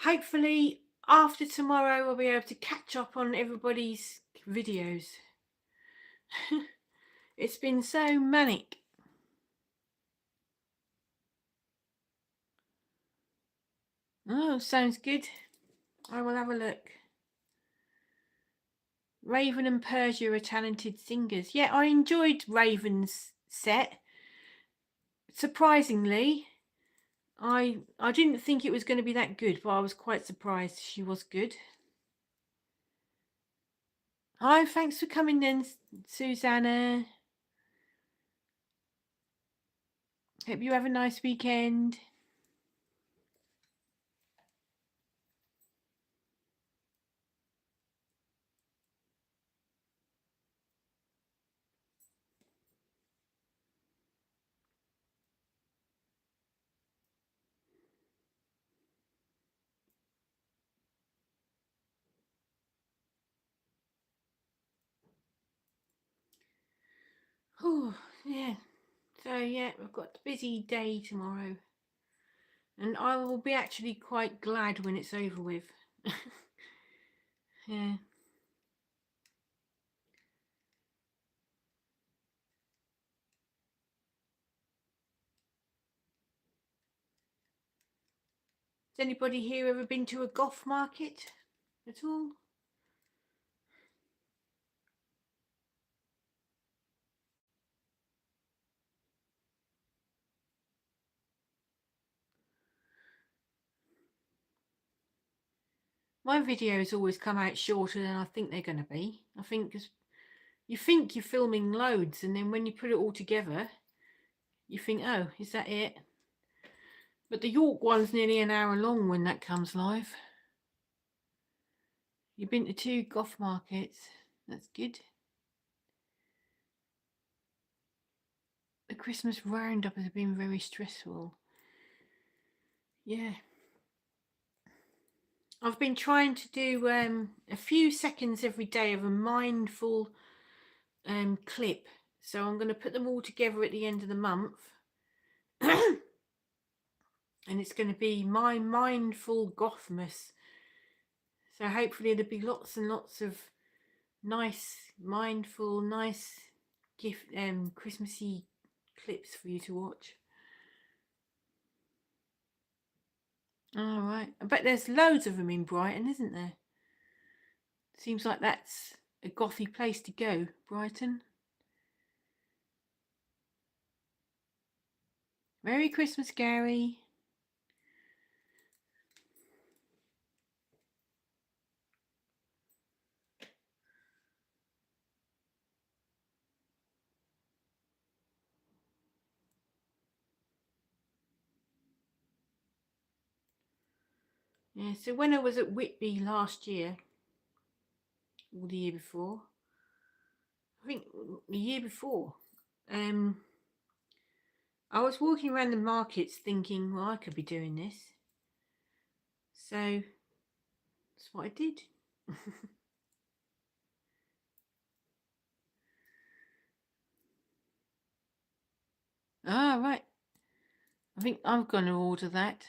hopefully after tomorrow I'll be able to catch up on everybody's videos. It's been so manic. Oh, sounds good. I will have a look. Raven and Persia are talented singers. Yeah, I enjoyed Raven's set. Surprisingly, I didn't think it was going to be that good, but I was quite surprised she was good. Hi, thanks for coming in, Susanna. Hope you have a nice weekend. Oh, yeah. So, yeah, I've got a busy day tomorrow. And I will be actually quite glad when it's over with. Yeah. Has anybody here ever been to a goth market at all? My videos always come out shorter than I think they're going to be. I think because you think you're filming loads, and then when you put it all together, you think, oh, is that it? But the York one's nearly an hour long when that comes live. You've been to 2 goth markets. That's good. The Christmas roundup has been very stressful. Yeah. I've been trying to do a few seconds every day of a mindful clip. So I'm going to put them all together at the end of the month. And it's going to be my mindful Gothmas. So hopefully there'll be lots and lots of nice, mindful, nice gift Christmassy clips for you to watch. All right. I bet there's loads of them in Brighton, isn't there? Seems like that's a gothy place to go, Brighton. Merry Christmas, Gary. Yeah, so when I was at Whitby last year, or the year before, I think the year before, I was walking around the markets thinking, well, I could be doing this. So that's what I did. Ah, right. I think I'm going to order that.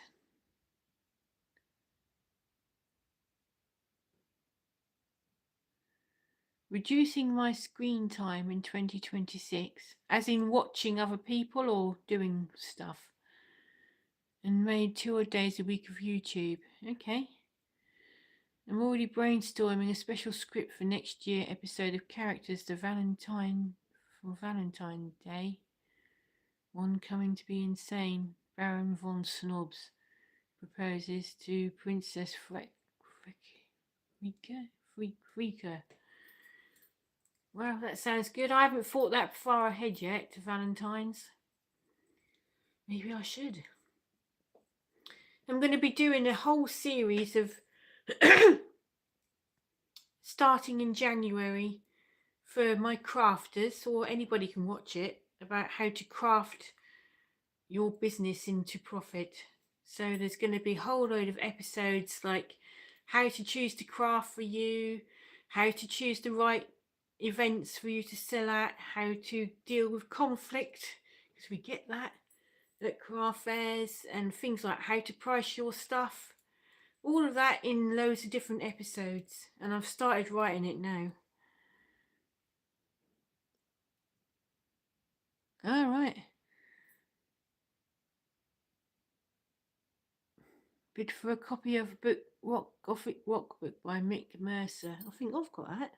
Reducing my screen time in 2026, as in watching other people or doing stuff. And made 2 days a week of YouTube. Okay. I'm already brainstorming a special script for next year episode of characters for Valentine's Day. One coming to be insane. Baron von Snobs proposes to Princess Freaka. Well, that sounds good. I haven't thought that far ahead yet to Valentine's. Maybe I should. I'm going to be doing a whole series of starting in January for my crafters, or anybody can watch it, about how to craft your business into profit. So there's going to be a whole load of episodes like how to choose to craft for you, how to choose the right events for you to sell at, how to deal with conflict, because we get that at craft fairs, and things like how to price your stuff. All of that in loads of different episodes, and I've started writing it now. All right. Bid for a copy of book Gothic Rock Book by Mick Mercer. I think I've got that.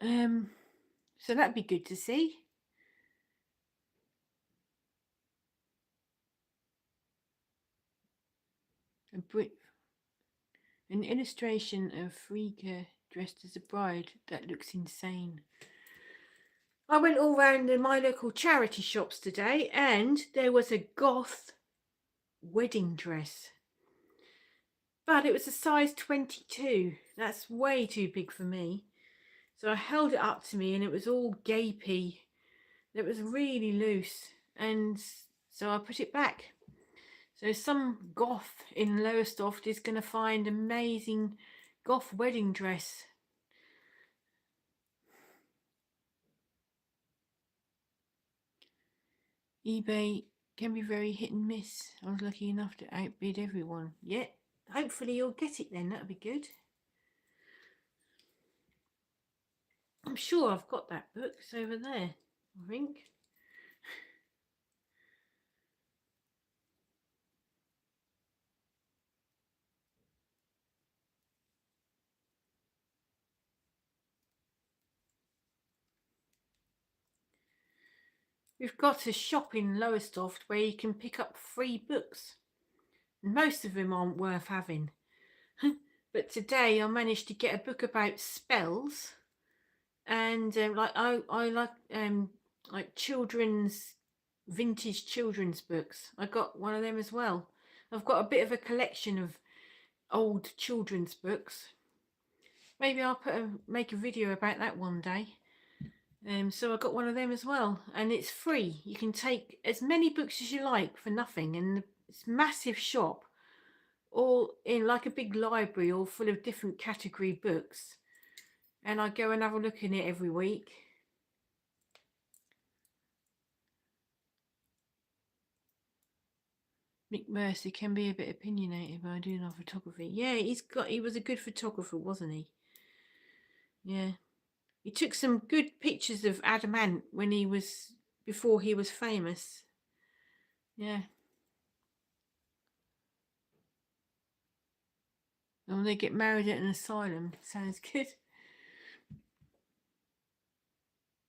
So that'd be good to see. An illustration of Frigga dressed as a bride. That looks insane. I went all round my local charity shops today, and there was a goth wedding dress. But it was a size 22. That's way too big for me. So I held it up to me, and it was all gapey. It was really loose, and so I put it back. So some goth in Lowestoft is going to find amazing goth wedding dress. eBay can be very hit and miss. I was lucky enough to outbid everyone. Yeah, hopefully you'll get it then. That'll be good. I'm sure I've got that book. It's over there, I think. We've got a shop in Lowestoft where you can pick up free books. Most of them aren't worth having. But today I managed to get a book about spells, and I like children's vintage children's books. I got one of them as well. I've got a bit of a collection of old children's books. Maybe I'll make a video about that one day. So I got one of them as well, and it's free. You can take as many books as you like for nothing, and it's a massive shop, all in like a big library, all full of different category books. And I go and have a look in it every week. Mick Mercer can be a bit opinionated, but I do love photography. Yeah, he was a good photographer, wasn't he? Yeah. He took some good pictures of Adamant before he was famous. Yeah. And when they get married at an asylum, sounds good.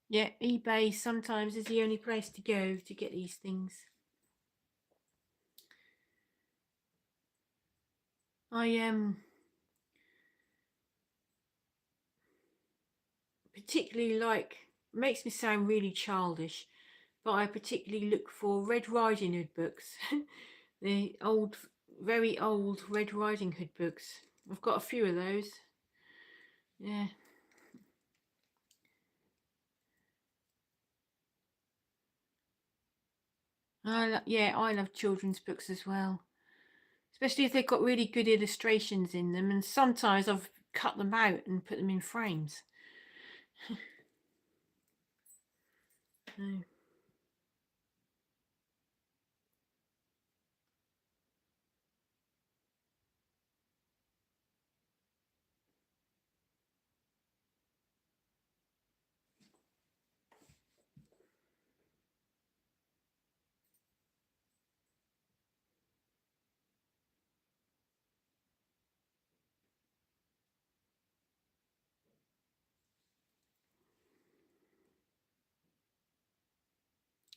Yeah, eBay sometimes is the only place to go to get these things. I particularly makes me sound really childish, but I particularly look for Red Riding Hood books. The old, very old Red Riding Hood books. I've got a few of those. Yeah. I love children's books as well, especially if they've got really good illustrations in them, and sometimes I've cut them out and put them in frames.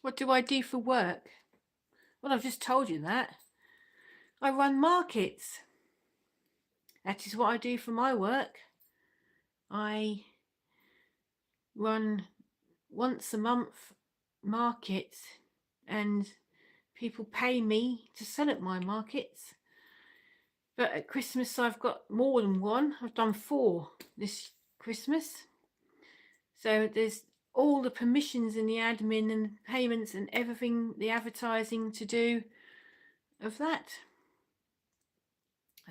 What do I do for work? Well, I've just told you that. I run markets. That is what I do for my work. I run once a month markets, and people pay me to sell at my markets. But at Christmas I've got more than one. I've done 4 this Christmas. So there's all the permissions and the admin and the payments and everything, the advertising to do of that.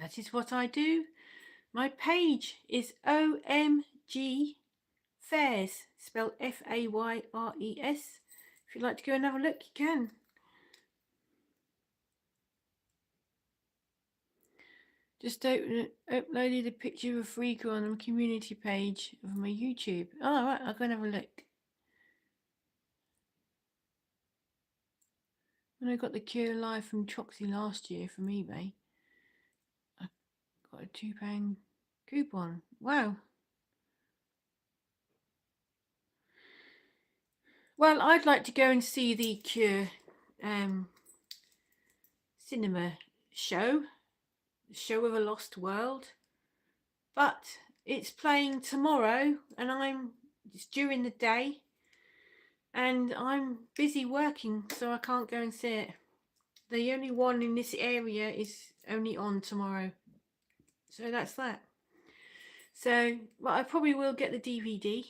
That is what I do. My page is OMG Fairs, spelled Fayres. If you'd like to go and have a look, you can. Just uploaded a picture of a freak on the community page of my YouTube. Oh, right, I'll go and have a look. When I got the Cure Live from Troxy last year from eBay, I got a £2 coupon. Wow. Well, I'd like to go and see the Cure cinema show, the Show of a Lost World, but it's playing tomorrow, and it's during the day, and I'm busy working, so I can't go and see it. The only one in this area is only on tomorrow, so that's that. So, well, I probably will get the DVD,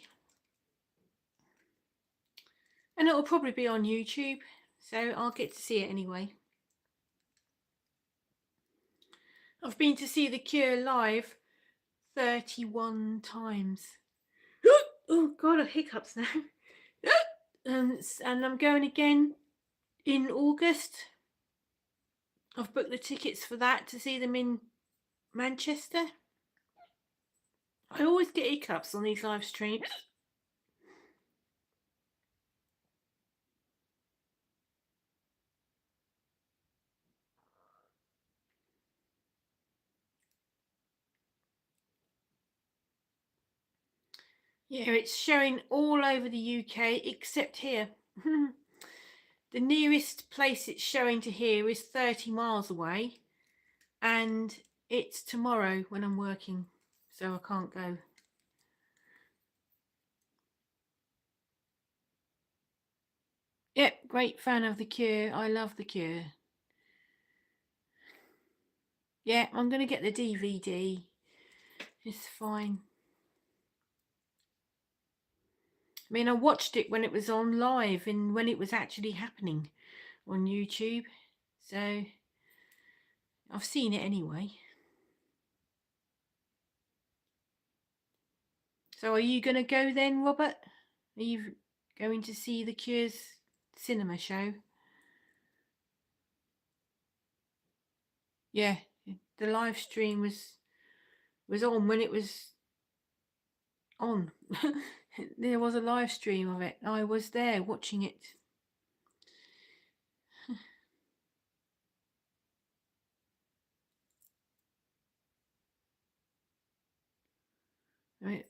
and it'll probably be on YouTube, so I'll get to see it anyway. I've been to see The Cure live 31 times. Oh God, I've hiccups now. And I'm going again in August. I've booked the tickets for that to see them in Manchester. I always get hiccups on these live streams. Yeah, it's showing all over the UK except here. The nearest place it's showing to here is 30 miles away, and it's tomorrow when I'm working, so I can't go. Yep, great fan of The Cure. I love The Cure. Yeah, I'm going to get the DVD. It's fine. I mean, I watched it when it was on live and when it was actually happening on YouTube. So I've seen it anyway. So are you going to go then, Robert? Are you going to see the Cure's cinema show? Yeah, the live stream was on when it was on. There was a live stream of it. I was there watching it. Right.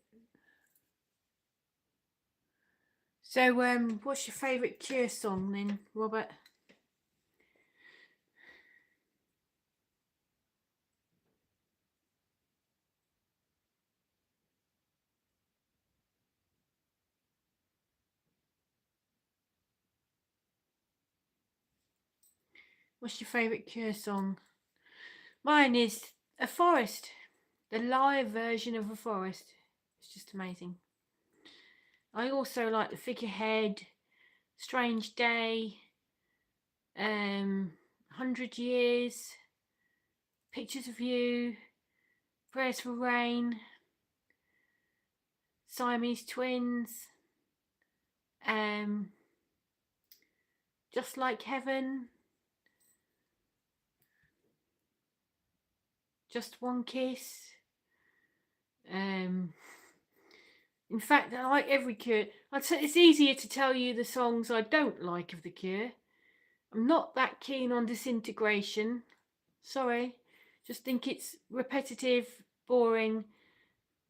So, what's your favourite Cure song then, Robert? What's your favourite Cure song? Mine is A Forest, the live version of A Forest. It's just amazing. I also like The Figurehead, Strange Day, 100 Years, Pictures of You, Prayers for Rain, Siamese Twins, Just Like Heaven, Just One Kiss. In fact, I like every Cure. I'd say it's easier to tell you the songs I don't like of the Cure. I'm not that keen on Disintegration. Sorry. Just think it's repetitive, boring.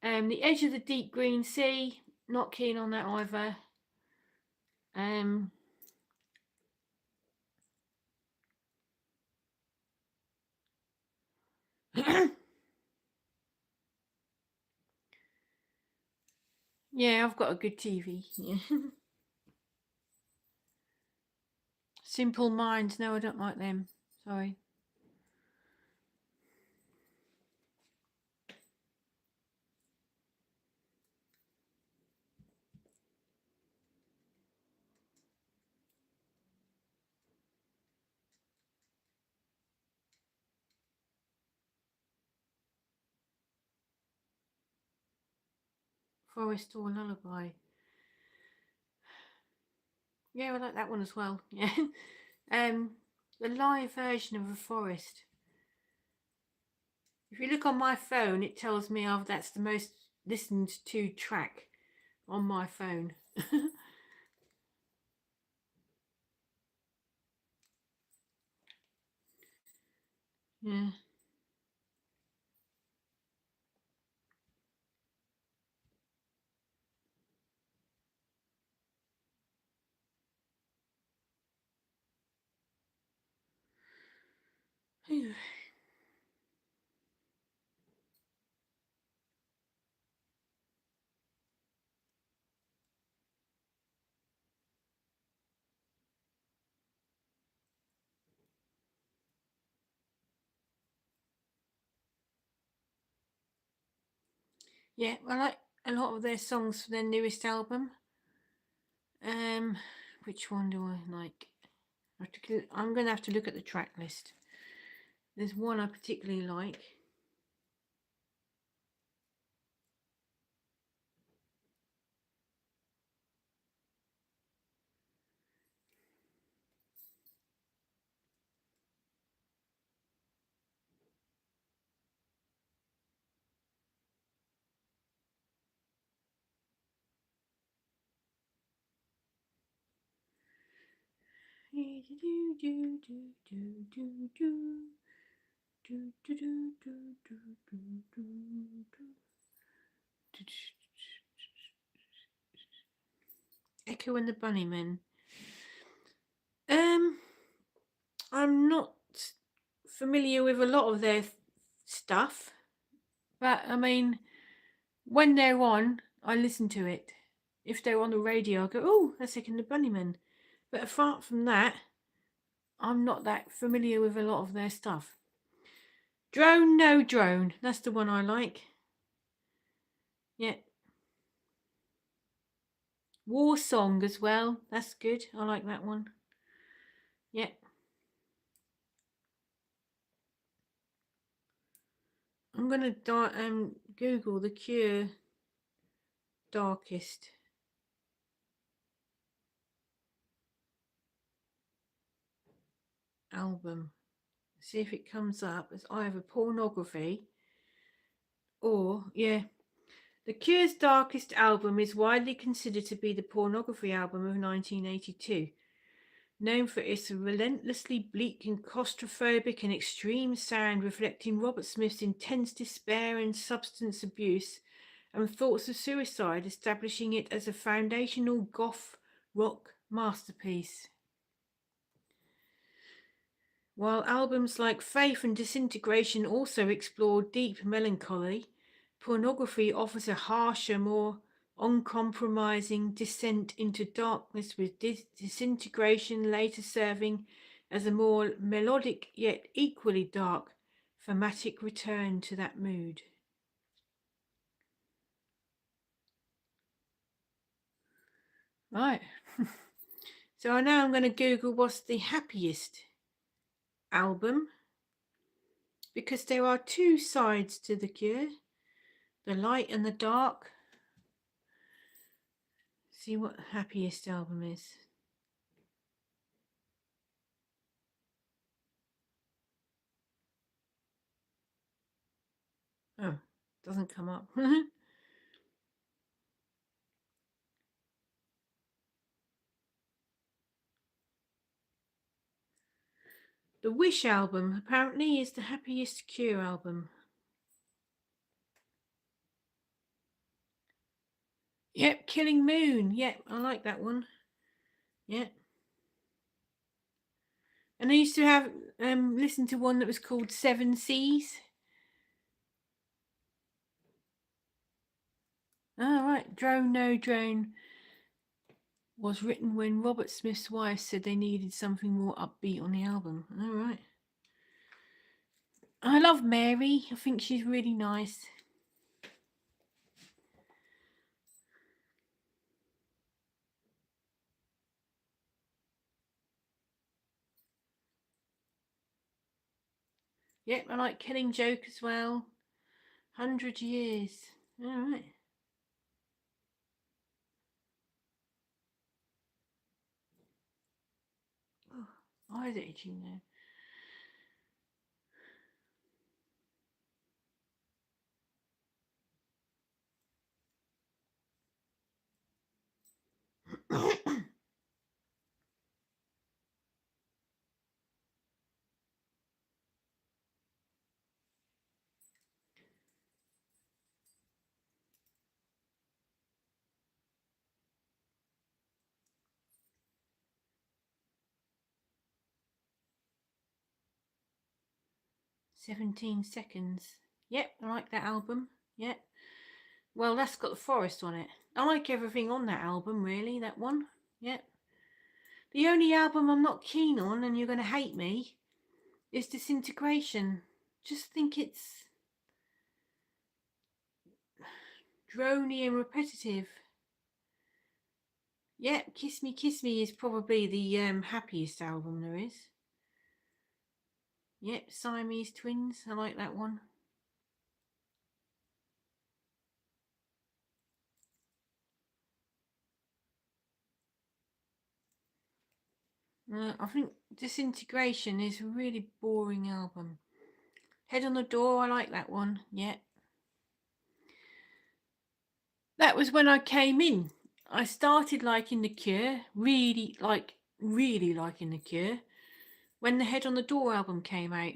The Edge of the Deep Green Sea, not keen on that either. Yeah, I've got a good TV. Yeah. Simple Minds, no, I don't like them. Sorry. Forest or Lullaby. Yeah, I like that one as well. Yeah. The live version of A Forest. If you look on my phone, it tells me that's the most listened to track on my phone. Yeah. Yeah, I like a lot of their songs for their newest album. Which one do I like? I'm going to have to look at the track list. There's one I particularly like. Echo and the Bunnymen. I'm not familiar with a lot of their stuff, but I mean, when they're on, I listen to it. If they're on the radio, I go, "Oh, that's Echo and the Bunnymen." But apart from that, I'm not that familiar with a lot of their stuff. Drone No Drone. That's the one I like. Yeah. War Song as well. That's good. I like that one. Yeah. I'm gonna Google The Cure Darkest album. See if it comes up as either pornography or, yeah. The Cure's Darkest album is widely considered to be the pornography album of 1982. Known for its relentlessly bleak and claustrophobic and extreme sound reflecting Robert Smith's intense despair and substance abuse and thoughts of suicide, establishing it as a foundational goth rock masterpiece. While albums like Faith and Disintegration also explore deep melancholy, Pornography offers a harsher, more uncompromising descent into darkness, with Disintegration later serving as a more melodic yet equally dark thematic return to that mood. Right. So now I'm going to Google what's the happiest album, because there are two sides to The Cure, the light and the dark. See what the happiest album is. Oh, doesn't come up. The Wish album apparently is the happiest Cure album. Yep, Killing Moon. Yep, I like that one. Yep. And I used to have listen to one that was called Seven Seas. Oh, right. Drone No Drone was written when Robert Smith's wife said they needed something more upbeat on the album. All right. I love Mary. I think she's really nice. Yep, I like Killing Joke as well. 100 Years. All right. Oh, why is it itching now? – 17 Seconds. Yep, I like that album. Yep. Well, that's got The Forest on it. I like everything on that album, really, that one. Yep. The only album I'm not keen on, and you're going to hate me, is Disintegration. Just think it's drony and repetitive. Yep, Kiss Me is probably the happiest album there is. Yep, Siamese Twins. I like that one. I think Disintegration is a really boring album. Head on the Door, I like that one. Yeah. That was when I came in. I started liking The Cure, really liking The Cure, when the Head on the Door album came out.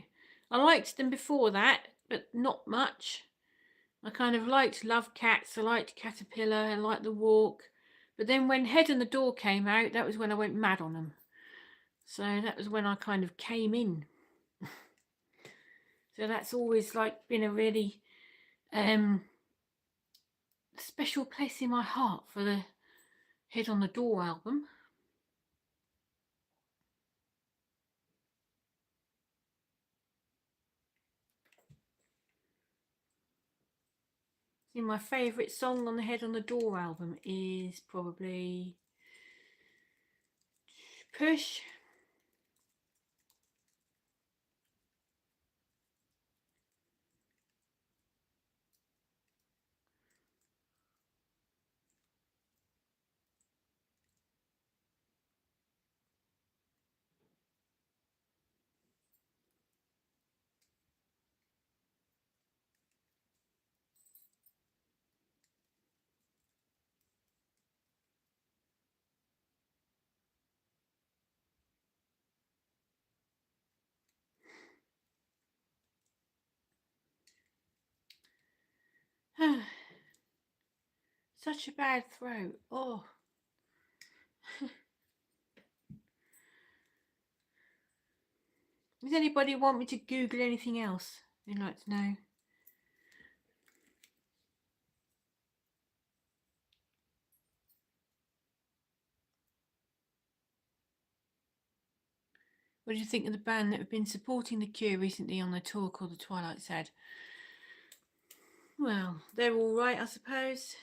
I liked them before that, but not much. I kind of liked Love Cats, I liked Caterpillar, I liked The Walk. But then when Head on the Door came out, that was when I went mad on them. So that was when I kind of came in. So that's always like been a really special place in my heart for the Head on the Door album. My favourite song on the Head on the Door album is probably Push. Such a bad throat. Oh. Does anybody want me to Google anything else they'd like to know? What do you think of the band that have been supporting The Cure recently on their tour called The Twilight Sad? Well, they're all right, I suppose.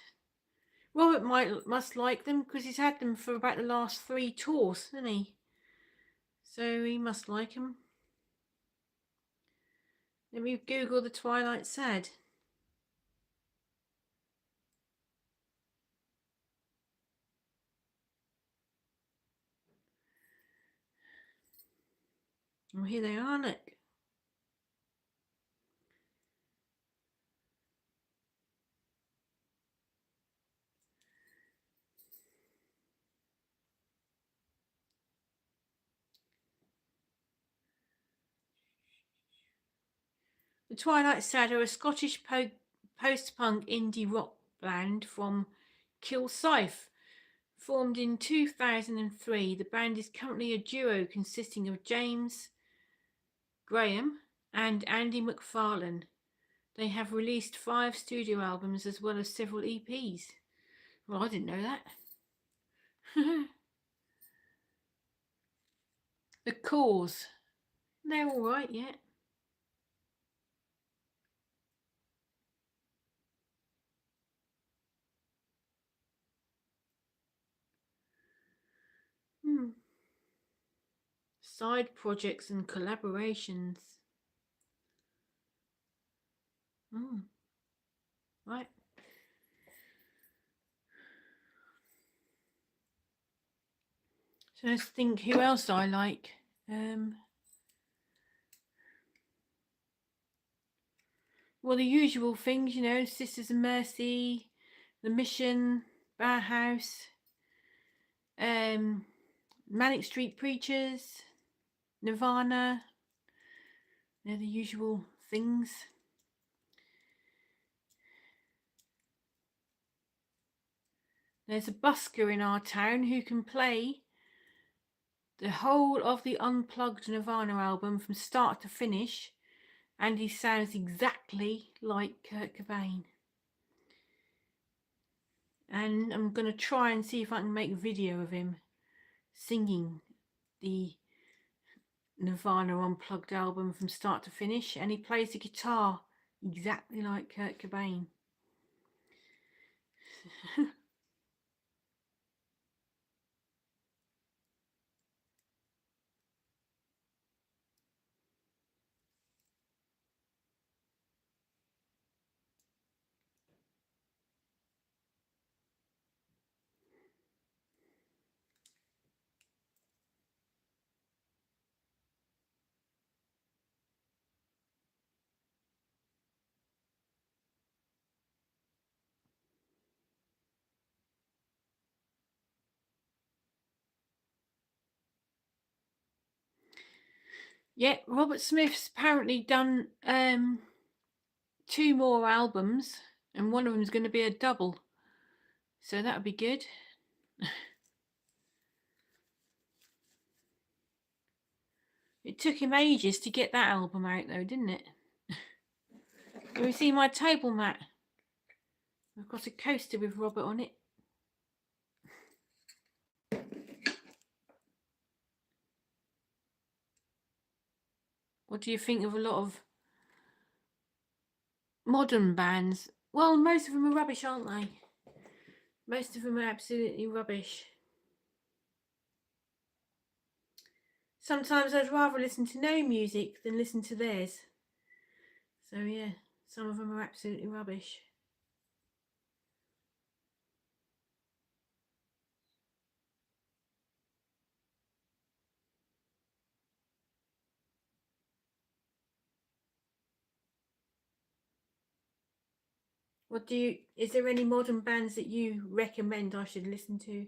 Robert must like them because he's had them for about the last 3 tours, hasn't he? So he must like them. Let me Google The Twilight Sad. Oh, here they are, look. The Twilight Sad are a Scottish post-punk indie rock band from Kilsyth. Formed in 2003, the band is currently a duo consisting of James Graham and Andy McFarlane. They have released 5 studio albums as well as several EPs. Well, I didn't know that. The Cause. They're all right, yeah. Side projects and collaborations. Right. So let's think who else I like. Well, the usual things, Sisters of Mercy, The Mission, Bauhaus, Manic Street Preachers, Nirvana. They're the usual things. There's a busker in our town who can play the whole of the unplugged Nirvana album from start to finish, and he sounds exactly like Kurt Cobain. And I'm going to try and see if I can make a video of him singing the Nirvana unplugged album from start to finish, and he plays the guitar exactly like Kurt Cobain. Yeah, Robert Smith's apparently done 2 more albums, and one of them is going to be a double, so that would be good. It took him ages to get that album out though, didn't it? Can we see my table mat? I've got a coaster with Robert on it. What do you think of a lot of modern bands Well, most of them are rubbish, aren't they? Most of them are absolutely rubbish. Sometimes I'd rather listen to no music than listen to theirs. So yeah, some of them are absolutely rubbish. Is there any modern bands that you recommend I should listen to?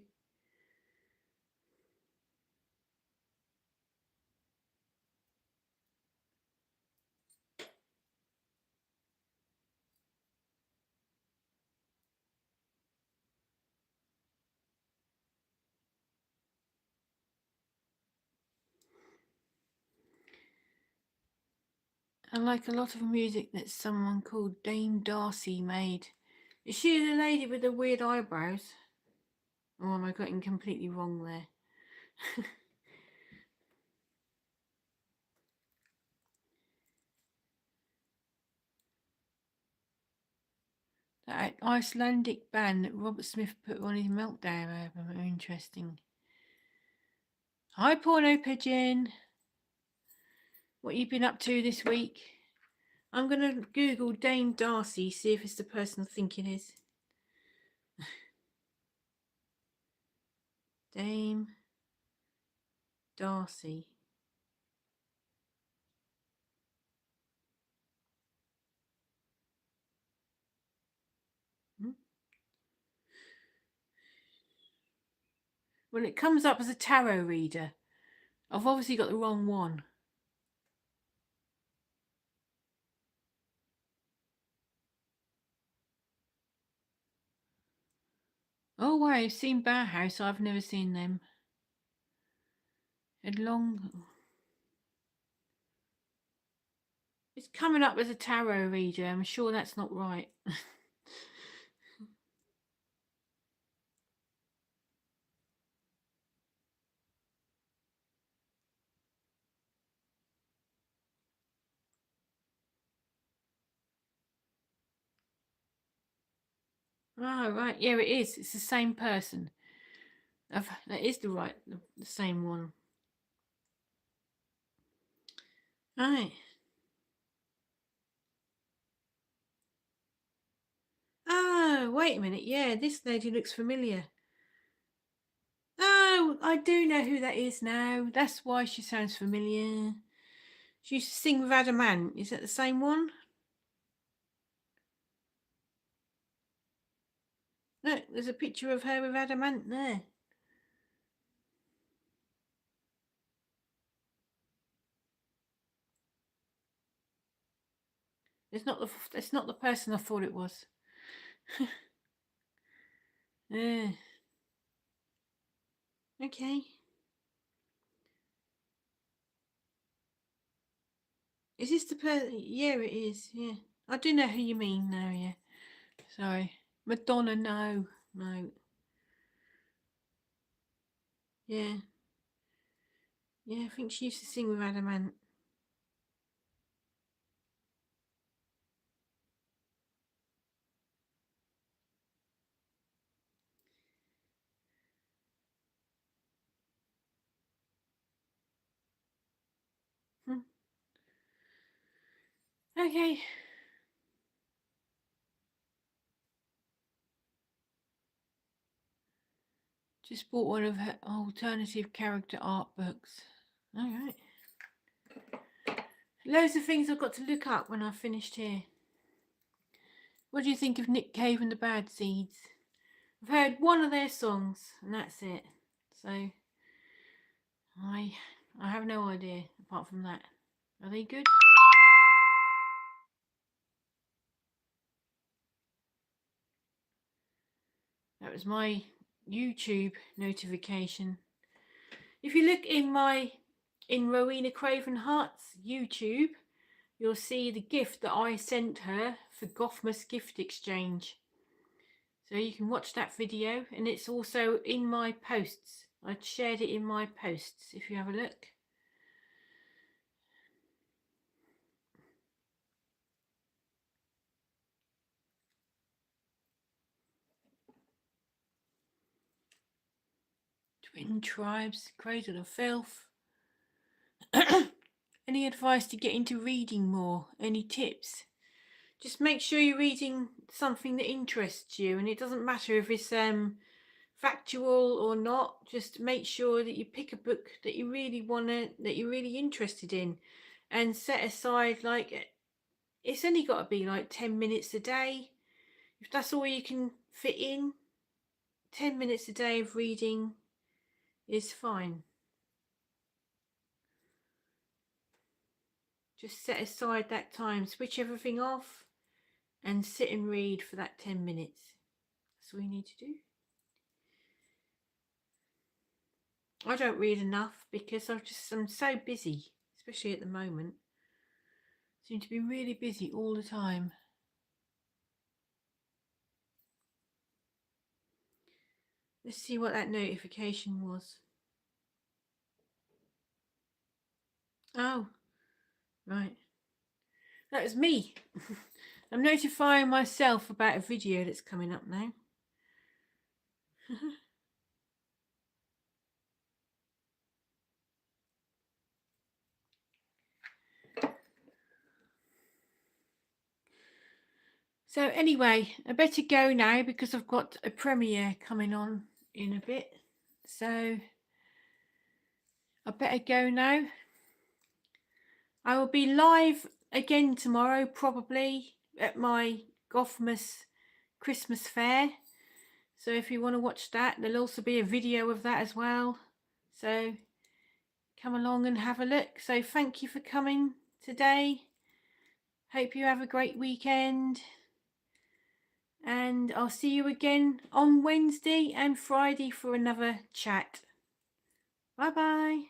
I like a lot of music that someone called Dame Darcy made. Is she the lady with the weird eyebrows? Or am I getting completely wrong there? That Icelandic band that Robert Smith put on his Meltdown album are interesting. Hi, Porno Pigeon. What you been up to this week? I'm going to Google Dame Darcy, see if it's the person I think it is. Dame Darcy. Well, it comes up as a tarot reader. I've obviously got the wrong one. Oh, wow, I've seen Bauhaus. I've never seen them. Headlong. It's coming up as a tarot reader. I'm sure that's not right. Oh, right. Yeah, it is. It's the same person. That is the same one. Right. Oh, wait a minute. Yeah, this lady looks familiar. Oh, I do know who that is now. That's why she sounds familiar. She used to sing with Adamant. Is that the same one? Look, there's a picture of her with Adamant there. It's not the person I thought it was. Yeah. Okay. Is this the person? Yeah, it is. Yeah. I do know who you mean now, yeah. Sorry. Madonna, no. No. Yeah. Yeah, I think she used to sing with Adamant. Okay. Just bought one of her alternative character art books. Alright. Loads of things I've got to look up when I've finished here. What do you think of Nick Cave and the Bad Seeds? I've heard one of their songs and that's it. So I have no idea apart from that. Are they good? That was my YouTube notification. If you look in Rowena Craven Hart's YouTube, you'll see the gift that I sent her for Gothmas gift exchange. So you can watch that video, and it's also in my posts. I shared it in my posts if you have a look. Twin tribes, cradle of filth. Any advice to get into reading more? Any tips? Just make sure you're reading something that interests you, and it doesn't matter if it's factual or not. Just make sure that you pick a book that you really that you're really interested in, and set aside, like, it's only got to be like 10 minutes a day. If that's all you can fit in, 10 minutes a day of reading is fine. Just set aside that time, switch everything off, and sit and read for that 10 minutes. That's all you need to do. I don't read enough because I'm so busy, especially at the moment. I seem to be really busy all the time. Let's see what that notification was. Oh, right. That was me. I'm notifying myself about a video that's coming up now. So anyway, I better go now because I've got a premiere coming on in a bit. So I better go now. I will be live again tomorrow, probably at my Gothmas Christmas fair. So if you want to watch that, there'll also be a video of that as well. So come along and have a look. So thank you for coming today. Hope you have a great weekend. And I'll see you again on Wednesday and Friday for another chat. Bye bye.